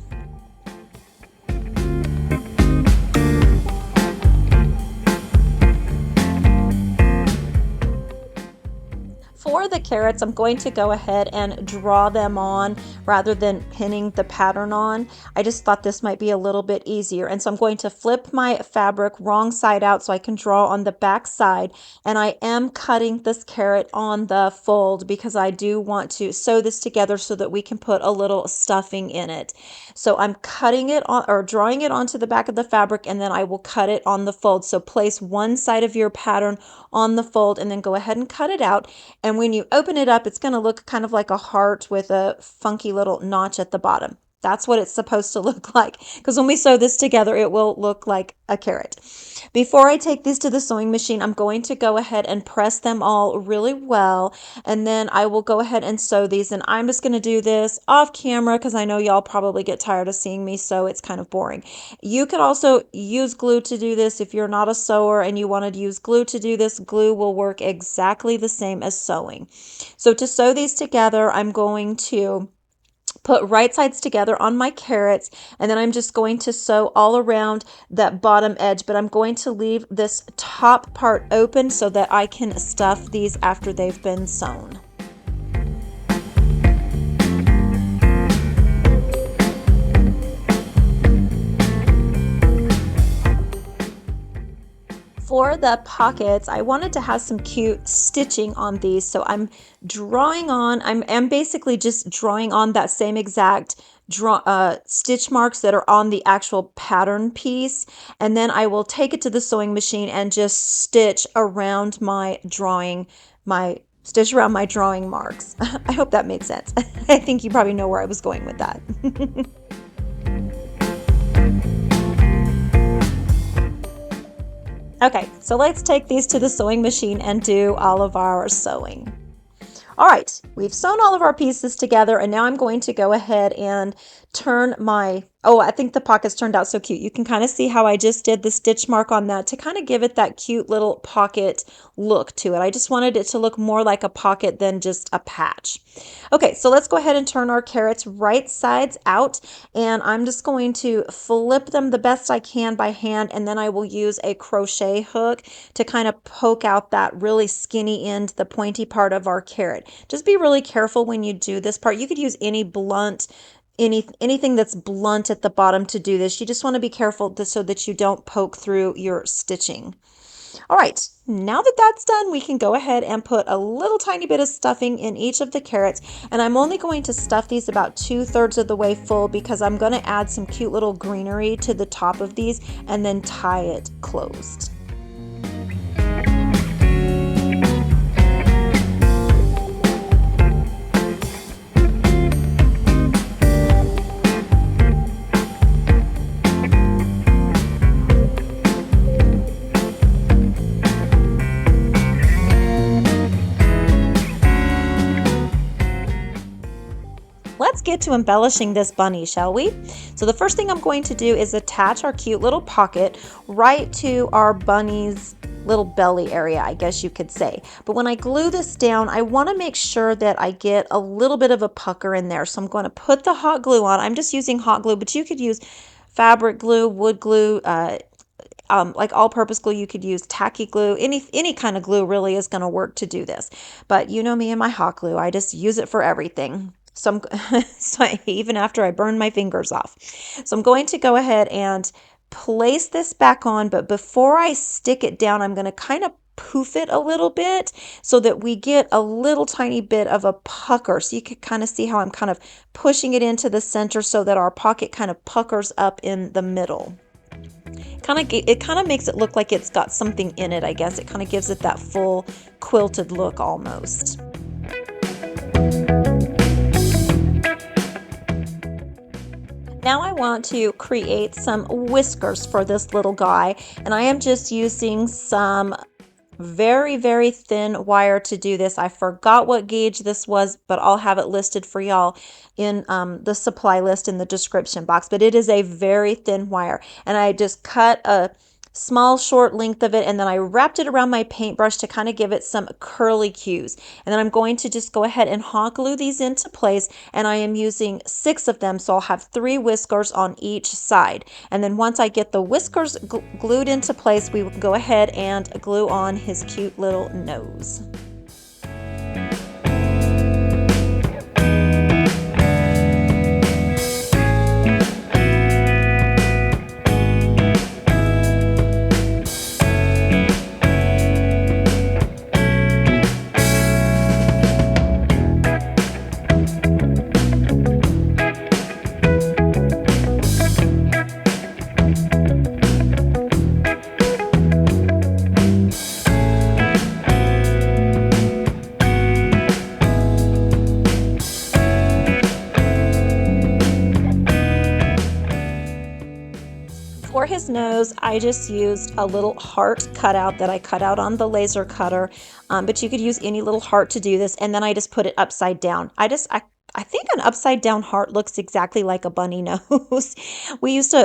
For the carrots, I'm going to go ahead and draw them on rather than pinning the pattern on. I just thought this might be a little bit easier. And so I'm going to flip my fabric wrong side out so I can draw on the back side. And I am cutting this carrot on the fold because I do want to sew this together so that we can put a little stuffing in it. So I'm cutting it on, or drawing it onto the back of the fabric, and then I will cut it on the fold. So place one side of your pattern on the fold and then go ahead and cut it out. And when you open it up, it's going to look kind of like a heart with a funky little notch at the bottom. That's what it's supposed to look like, because when we sew this together, it will look like a carrot. Before I take these to the sewing machine, I'm going to go ahead and press them all really well, and then I will go ahead and sew these. And I'm just going to do this off camera because I know y'all probably get tired of seeing me sew. It's kind of boring. You could also use glue to do this. If you're not a sewer and you want to use glue to do this, glue will work exactly the same as sewing. So to sew these together, I'm going to put right sides together on my carrots, and then I'm just going to sew all around that bottom edge, but I'm going to leave this top part open so that I can stuff these after they've been sewn. For the pockets, I wanted to have some cute stitching on these, so I'm basically just drawing on that same exact stitch marks that are on the actual pattern piece, and then I will take it to the sewing machine and just stitch around my drawing marks. I hope that made sense. I think you probably know where I was going with that. Okay, so let's take these to the sewing machine and do all of our sewing. All right, we've sewn all of our pieces together, and now I'm going to go ahead and turn my, I think the pockets turned out so cute. You can kind of see how I just did the stitch mark on that to kind of give it that cute little pocket look to it. I just wanted it to look more like a pocket than just a patch. Okay, so let's go ahead and turn our carrots right sides out, and I'm just going to flip them the best I can by hand, and then I will use a crochet hook to kind of poke out that really skinny end, the pointy part of our carrot. Just be really careful when you do this part. You could use any blunt, anything that's blunt at the bottom to do this. You just want to be careful so that you don't poke through your stitching. All right, now that that's done, we can go ahead and put a little tiny bit of stuffing in each of the carrots, and I'm only going to stuff these about 2/3 of the way full because I'm going to add some cute little greenery to the top of these and then tie it closed. let's get to embellishing this bunny, shall we? So the first thing I'm going to do is attach our cute little pocket right to our bunny's little belly area, I guess you could say. But when I glue this down, I want to make sure that I get a little bit of a pucker in there. So I'm going to put the hot glue on. I'm just using hot glue, but you could use fabric glue, wood glue, like all-purpose glue. You could use tacky glue. Any kind of glue really is going to work to do this. But you know me and my hot glue. I just use it for everything. So, even after I burn my fingers off. So I'm going to go ahead and place this back on, but before I stick it down, I'm going to kind of poof it a little bit so that we get a little tiny bit of a pucker. So you can kind of see how I'm kind of pushing it into the center so that our pocket kind of puckers up in the middle. It kind of makes it look like it's got something in it, I guess. It kind of gives it that full quilted look almost. Now I want to create some whiskers for this little guy, and I am just using some very, very thin wire to do this. I forgot what gauge this was, but I'll have it listed for y'all in the supply list in the description box. But it is a very thin wire, and I just cut a small short length of it, and then I wrapped it around my paintbrush to kind of give it some curly cues. And then I'm going to just go ahead and hot glue these into place, and I am using 6 of them, so I'll have 3 whiskers on each side. And then once I get the whiskers glued into place, we will go ahead and glue on his cute little nose. For his nose, I just used a little heart cutout that I cut out on the laser cutter, but you could use any little heart to do this, and then I just put it upside down. I think an upside down heart looks exactly like a bunny nose.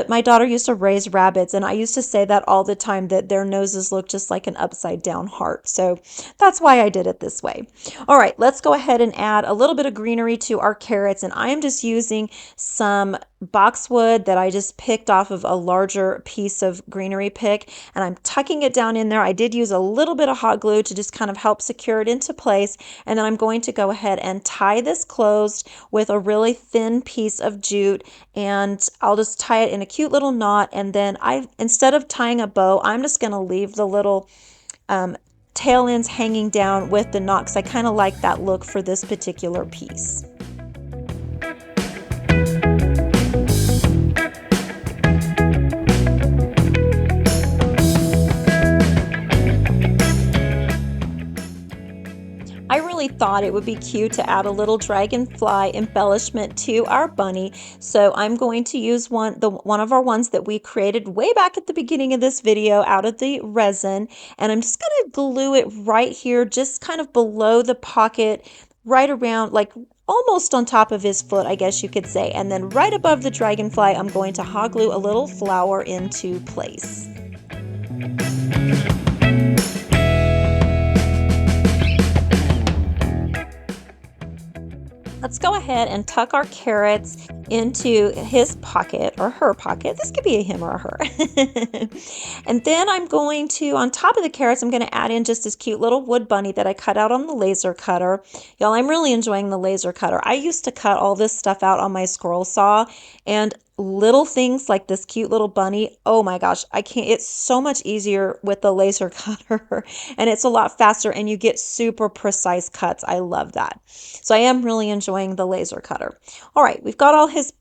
My daughter used to raise rabbits, and I used to say that all the time, that their noses look just like an upside down heart. So that's why I did it this way. All right, let's go ahead and add a little bit of greenery to our carrots, and I am just using some boxwood that I just picked off of a larger piece of greenery pick, and I'm tucking it down in there. I did use a little bit of hot glue to just kind of help secure it into place, and then I'm going to go ahead and tie this closed with a really thin piece of jute, and I'll just tie it in a cute little knot. And then instead of tying a bow, I'm just going to leave the little tail ends hanging down with the knot, because I kind of like that look for this particular piece. I really thought it would be cute to add a little dragonfly embellishment to our bunny, so I'm going to use one of our ones that we created way back at the beginning of this video out of the resin, and I'm just going to glue it right here, just kind of below the pocket, right around, like almost on top of his foot, I guess you could say. And then right above the dragonfly, I'm going to hot glue a little flower into place. Let's go ahead and tuck our carrots into his pocket or her pocket. This could be a him or a her. And then I'm going to, on top of the carrots, I'm going to add in just this cute little wood bunny that I cut out on the laser cutter. Y'all, I'm really enjoying the laser cutter. I used to cut all this stuff out on my scroll saw, and little things like this cute little bunny, oh my gosh, I can't, it's so much easier with the laser cutter, and it's a lot faster, and you get super precise cuts. I love that. So I am really enjoying the laser cutter. All right, we've got all his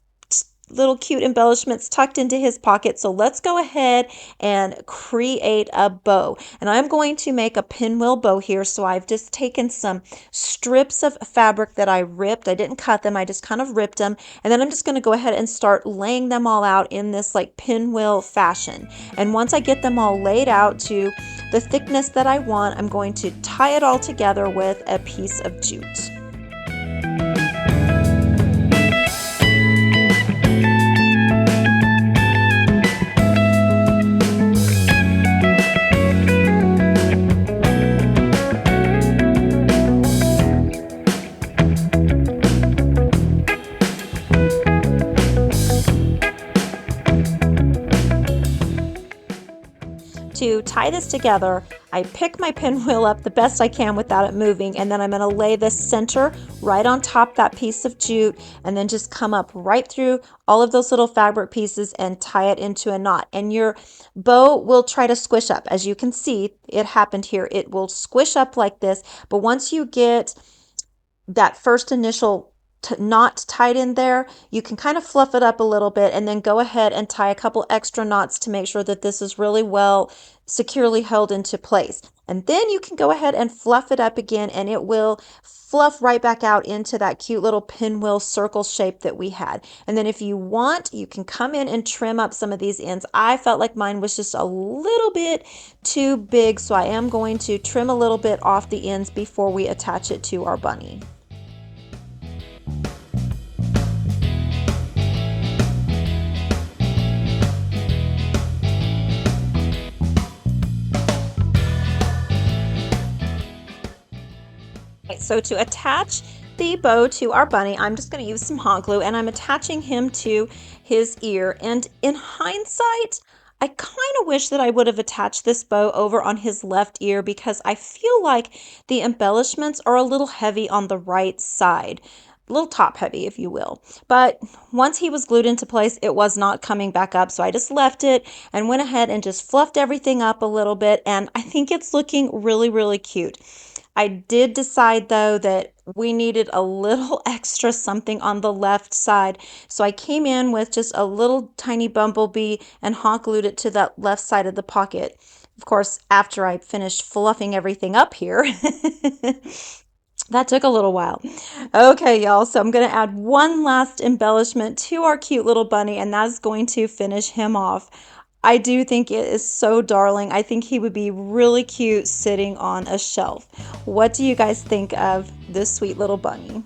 little cute embellishments tucked into his pocket. So let's go ahead and create a bow. And I'm going to make a pinwheel bow here. So I've just taken some strips of fabric that I ripped. I didn't cut them. I just kind of ripped them. And then I'm just going to go ahead and start laying them all out in this like pinwheel fashion. And once I get them all laid out to the thickness that I want, I'm going to tie it all together with a piece of jute. tie this together. I pick my pinwheel up the best I can without it moving, and then I'm going to lay the center right on top that piece of jute, and then just come up right through all of those little fabric pieces and tie it into a knot. And your bow will try to squish up. As you can see, it happened here. It will squish up like this, but once you get that first initial knot tied in there, you can kind of fluff it up a little bit and then go ahead and tie a couple extra knots to make sure that this is really well securely held into place. And then you can go ahead and fluff it up again, and it will fluff right back out into that cute little pinwheel circle shape that we had. And then if you want, you can come in and trim up some of these ends. I felt like mine was just a little bit too big, so I am going to trim a little bit off the ends before we attach it to our bunny. So to attach the bow to our bunny, I'm just going to use some hot glue, and I'm attaching him to his ear. And in hindsight, I kind of wish that I would have attached this bow over on his left ear, because I feel like the embellishments are a little heavy on the right side. A little top heavy, if you will. But once he was glued into place, it was not coming back up. So I just left it and went ahead and just fluffed everything up a little bit. And I think it's looking really, really cute. I did decide though that we needed a little extra something on the left side. So I came in with just a little tiny bumblebee and hot glued it to that left side of the pocket. Of course, after I finished fluffing everything up here, that took a little while. Okay, y'all, so I'm going to add one last embellishment to our cute little bunny, and that's going to finish him off. I do think it is so darling. I think he would be really cute sitting on a shelf. What do you guys think of this sweet little bunny?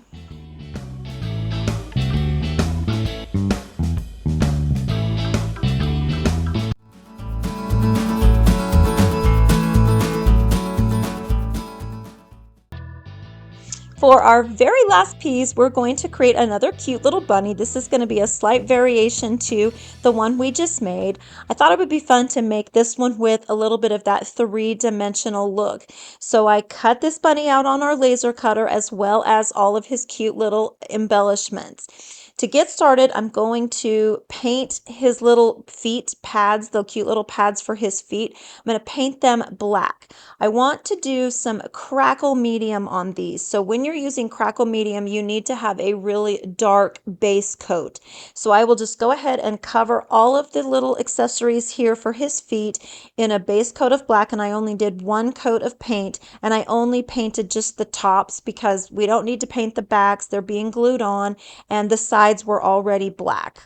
For our very last piece, we're going to create another cute little bunny. This is going to be a slight variation to the one we just made. I thought it would be fun to make this one with a little bit of that three-dimensional look. So I cut this bunny out on our laser cutter, as well as all of his cute little embellishments. To get started, I'm going to paint his little feet pads, the cute little pads for his feet. I'm going to paint them black. I want to do some crackle medium on these. So when you're using crackle medium, you need to have a really dark base coat. So I will just go ahead and cover all of the little accessories here for his feet in a base coat of black, and I only did one coat of paint, and I only painted just the tops because we don't need to paint the backs. They're being glued on, and the sides were already black.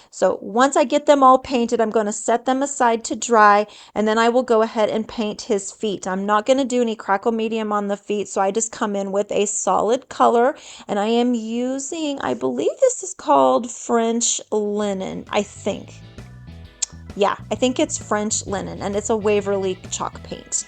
So once I get them all painted, I'm going to set them aside to dry, and then I will go ahead and paint his feet. I'm not going to do any crackle medium on the feet, so I just come in with a solid color, and I am using, I believe this is called French linen, I think. Yeah, I think it's French linen, and it's a Waverly chalk paint.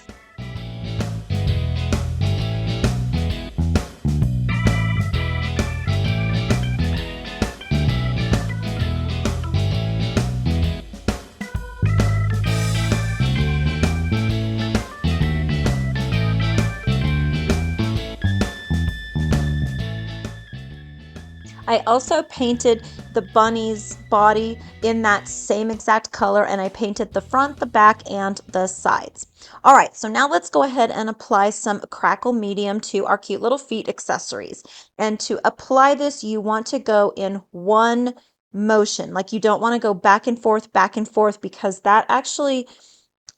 I also painted the bunny's body in that same exact color, and I painted the front, the back, and the sides. All right, so now let's go ahead and apply some crackle medium to our cute little feet accessories. And to apply this, you want to go in one motion. Like, you don't want to go back and forth, because that actually,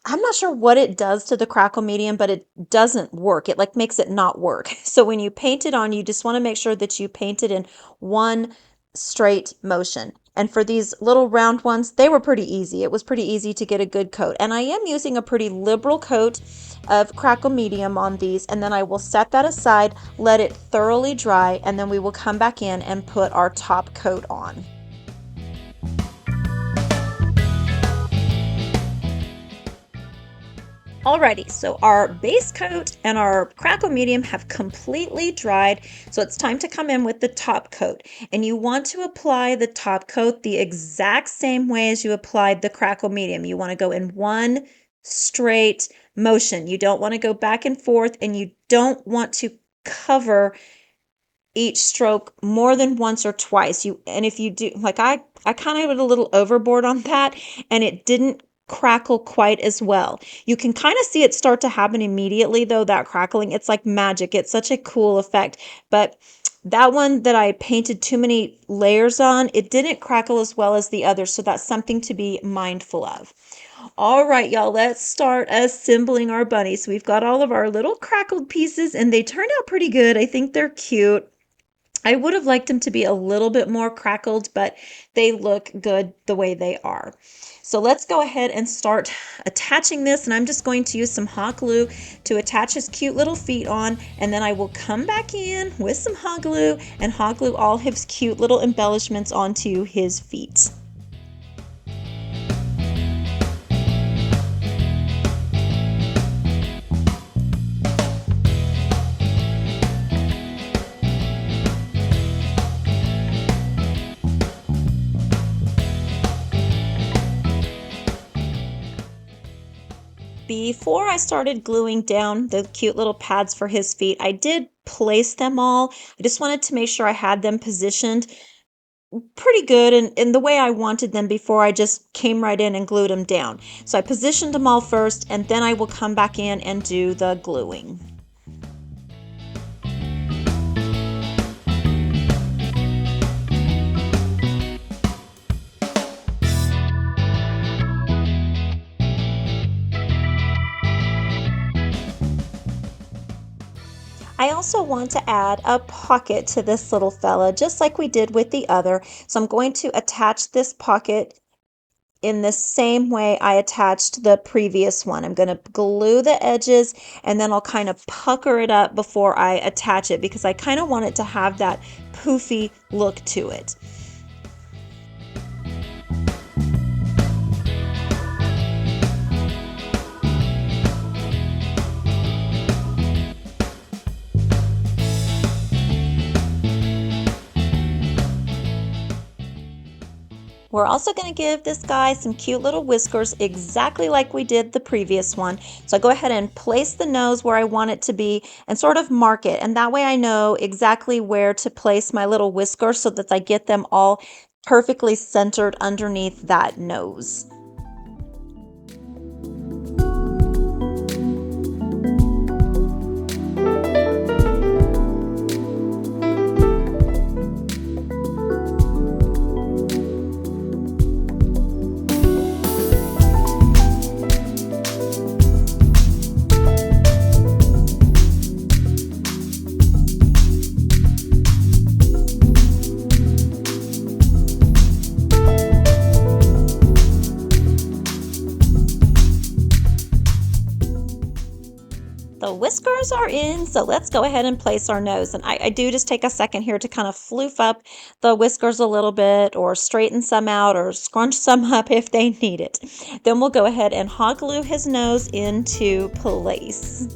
I'm not sure what it does to the crackle medium, but it doesn't work. It like makes it not work. So when you paint it on, you just want to make sure that you paint it in one straight motion. And for these little round ones, they were pretty easy. It was pretty easy to get a good coat. And I am using a pretty liberal coat of crackle medium on these, and then I will set that aside, let it thoroughly dry, and then we will come back in and put our top coat on. Alrighty, so our base coat and our crackle medium have completely dried, so it's time to come in with the top coat. And you want to apply the top coat the exact same way as you applied the crackle medium. You want to go in one straight motion. You don't want to go back and forth, and you don't want to cover each stroke more than once or twice. And if you do, like I kind of went a little overboard on that, and it didn't crackle quite as well. You can kind of see it start to happen immediately though, that crackling. It's like magic. It's such a cool effect. But that one that I painted too many layers on, it didn't crackle as well as the others. So that's something to be mindful of. All right, y'all, let's start assembling our bunny. So we've got all of our little crackled pieces, and they turned out pretty good. I think they're cute. I would have liked them to be a little bit more crackled, but they look good the way they are. So let's go ahead and start attaching this, and I'm just going to use some hot glue to attach his cute little feet on, and then I will come back in with some hot glue and hot glue all his cute little embellishments onto his feet. Before I started gluing down the cute little pads for his feet, I did place them all. I just wanted to make sure I had them positioned pretty good and in the way I wanted them before I just came right in and glued them down. So I positioned them all first, and then I will come back in and do the gluing. I also want to add a pocket to this little fella, just like we did with the other. So I'm going to attach this pocket in the same way I attached the previous one. I'm going to glue the edges, and then I'll kind of pucker it up before I attach it, because I kind of want it to have that poofy look to it. We're also going to give this guy some cute little whiskers, exactly like we did the previous one. So I go ahead and place the nose where I want it to be and sort of mark it. And that way I know exactly where to place my little whiskers so that I get them all perfectly centered underneath that nose. The whiskers are in, so let's go ahead and place our nose. And I do just take a second here to kind of floof up the whiskers a little bit, or straighten some out, or scrunch some up if they need it. Then we'll go ahead and hot glue his nose into place.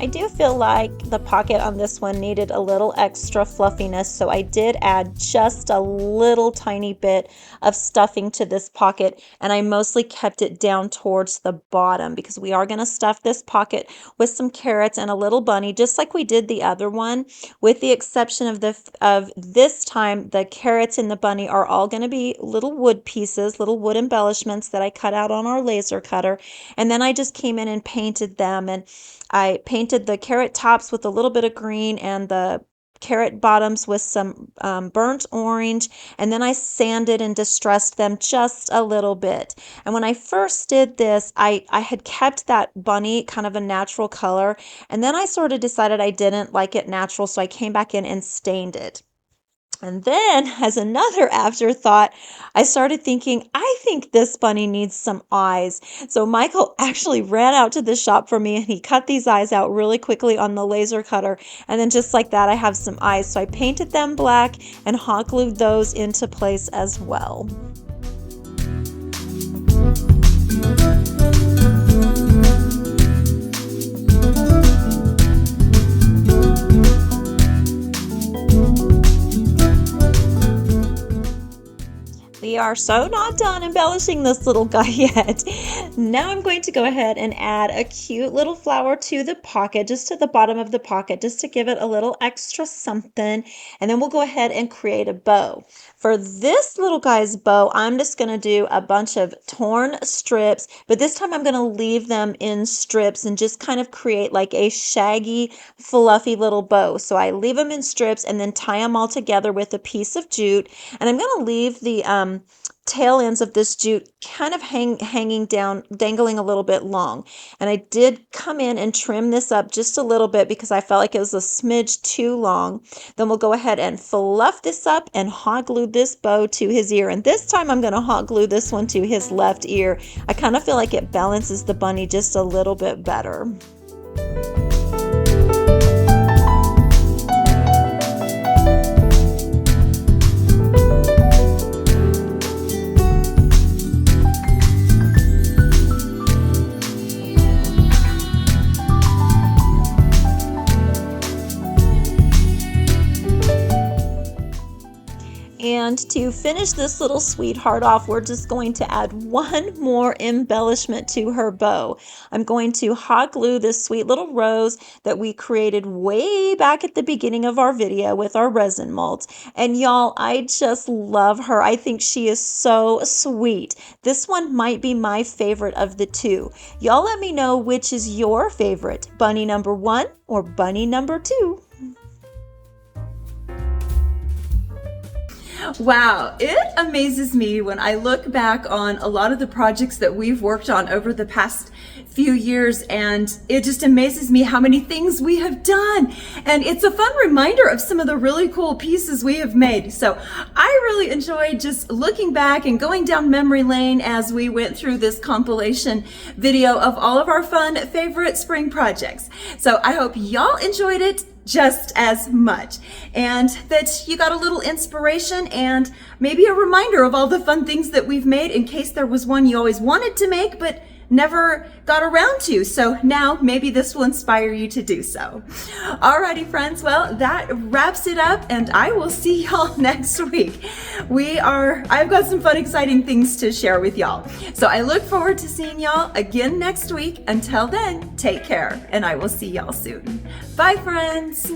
I do feel like the pocket on this one needed a little extra fluffiness, so I did add just a little tiny bit of stuffing to this pocket, and I mostly kept it down towards the bottom because we are going to stuff this pocket with some carrots and a little bunny, just like we did the other one, with the exception of this time the carrots and the bunny are all going to be little wood pieces, little wood embellishments that I cut out on our laser cutter, and then I just came in and painted them, and I painted the carrot tops with a little bit of green and the carrot bottoms with some burnt orange, and then I sanded and distressed them just a little bit. And when I first did this, I had kept that bunny kind of a natural color, and then I sort of decided I didn't like it natural, so I came back in and stained it. And then, as another afterthought, I started thinking, I think this bunny needs some eyes. So Michael actually ran out to the shop for me, and he cut these eyes out really quickly on the laser cutter. And then just like that, I have some eyes. So I painted them black and hot glued those into place as well. are so not done embellishing this little guy yet. Now I'm going to go ahead and add a cute little flower to the pocket, just to the bottom of the pocket, just to give it a little extra something. And then we'll go ahead and create a bow. For this little guy's bow, I'm just going to do a bunch of torn strips, but this time I'm going to leave them in strips and just kind of create like a shaggy, fluffy little bow. So I leave them in strips and then tie them all together with a piece of jute. And I'm going to leave the tail ends of this jute kind of hanging down, dangling a little bit long. And I did come in and trim this up just a little bit because I felt like it was a smidge too long. Then we'll go ahead and fluff this up and hot glue this bow to his ear. And this time I'm going to hot glue this one to his left ear. I kind of feel like it balances the bunny just a little bit better. And to finish this little sweetheart off, we're just going to add one more embellishment to her bow. I'm going to hot glue this sweet little rose that we created way back at the beginning of our video with our resin molds. And y'all, I just love her. I think she is so sweet. This one might be my favorite of the two. Y'all let me know which is your favorite, bunny number 1 or bunny number 2. Wow, it amazes me when I look back on a lot of the projects that we've worked on over the past few years, and it just amazes me how many things we have done. And it's a fun reminder of some of the really cool pieces we have made. So I really enjoyed just looking back and going down memory lane as we went through this compilation video of all of our fun favorite spring projects. So I hope y'all enjoyed it just as much, and that you got a little inspiration and maybe a reminder of all the fun things that we've made, in case there was one you always wanted to make but never got around to. So now maybe this will inspire you to do so. Alrighty friends, well, that wraps it up, and I will see y'all next week. I've got some fun, exciting things to share with y'all. So I look forward to seeing y'all again next week. Until then, take care, and I will see y'all soon. Bye friends.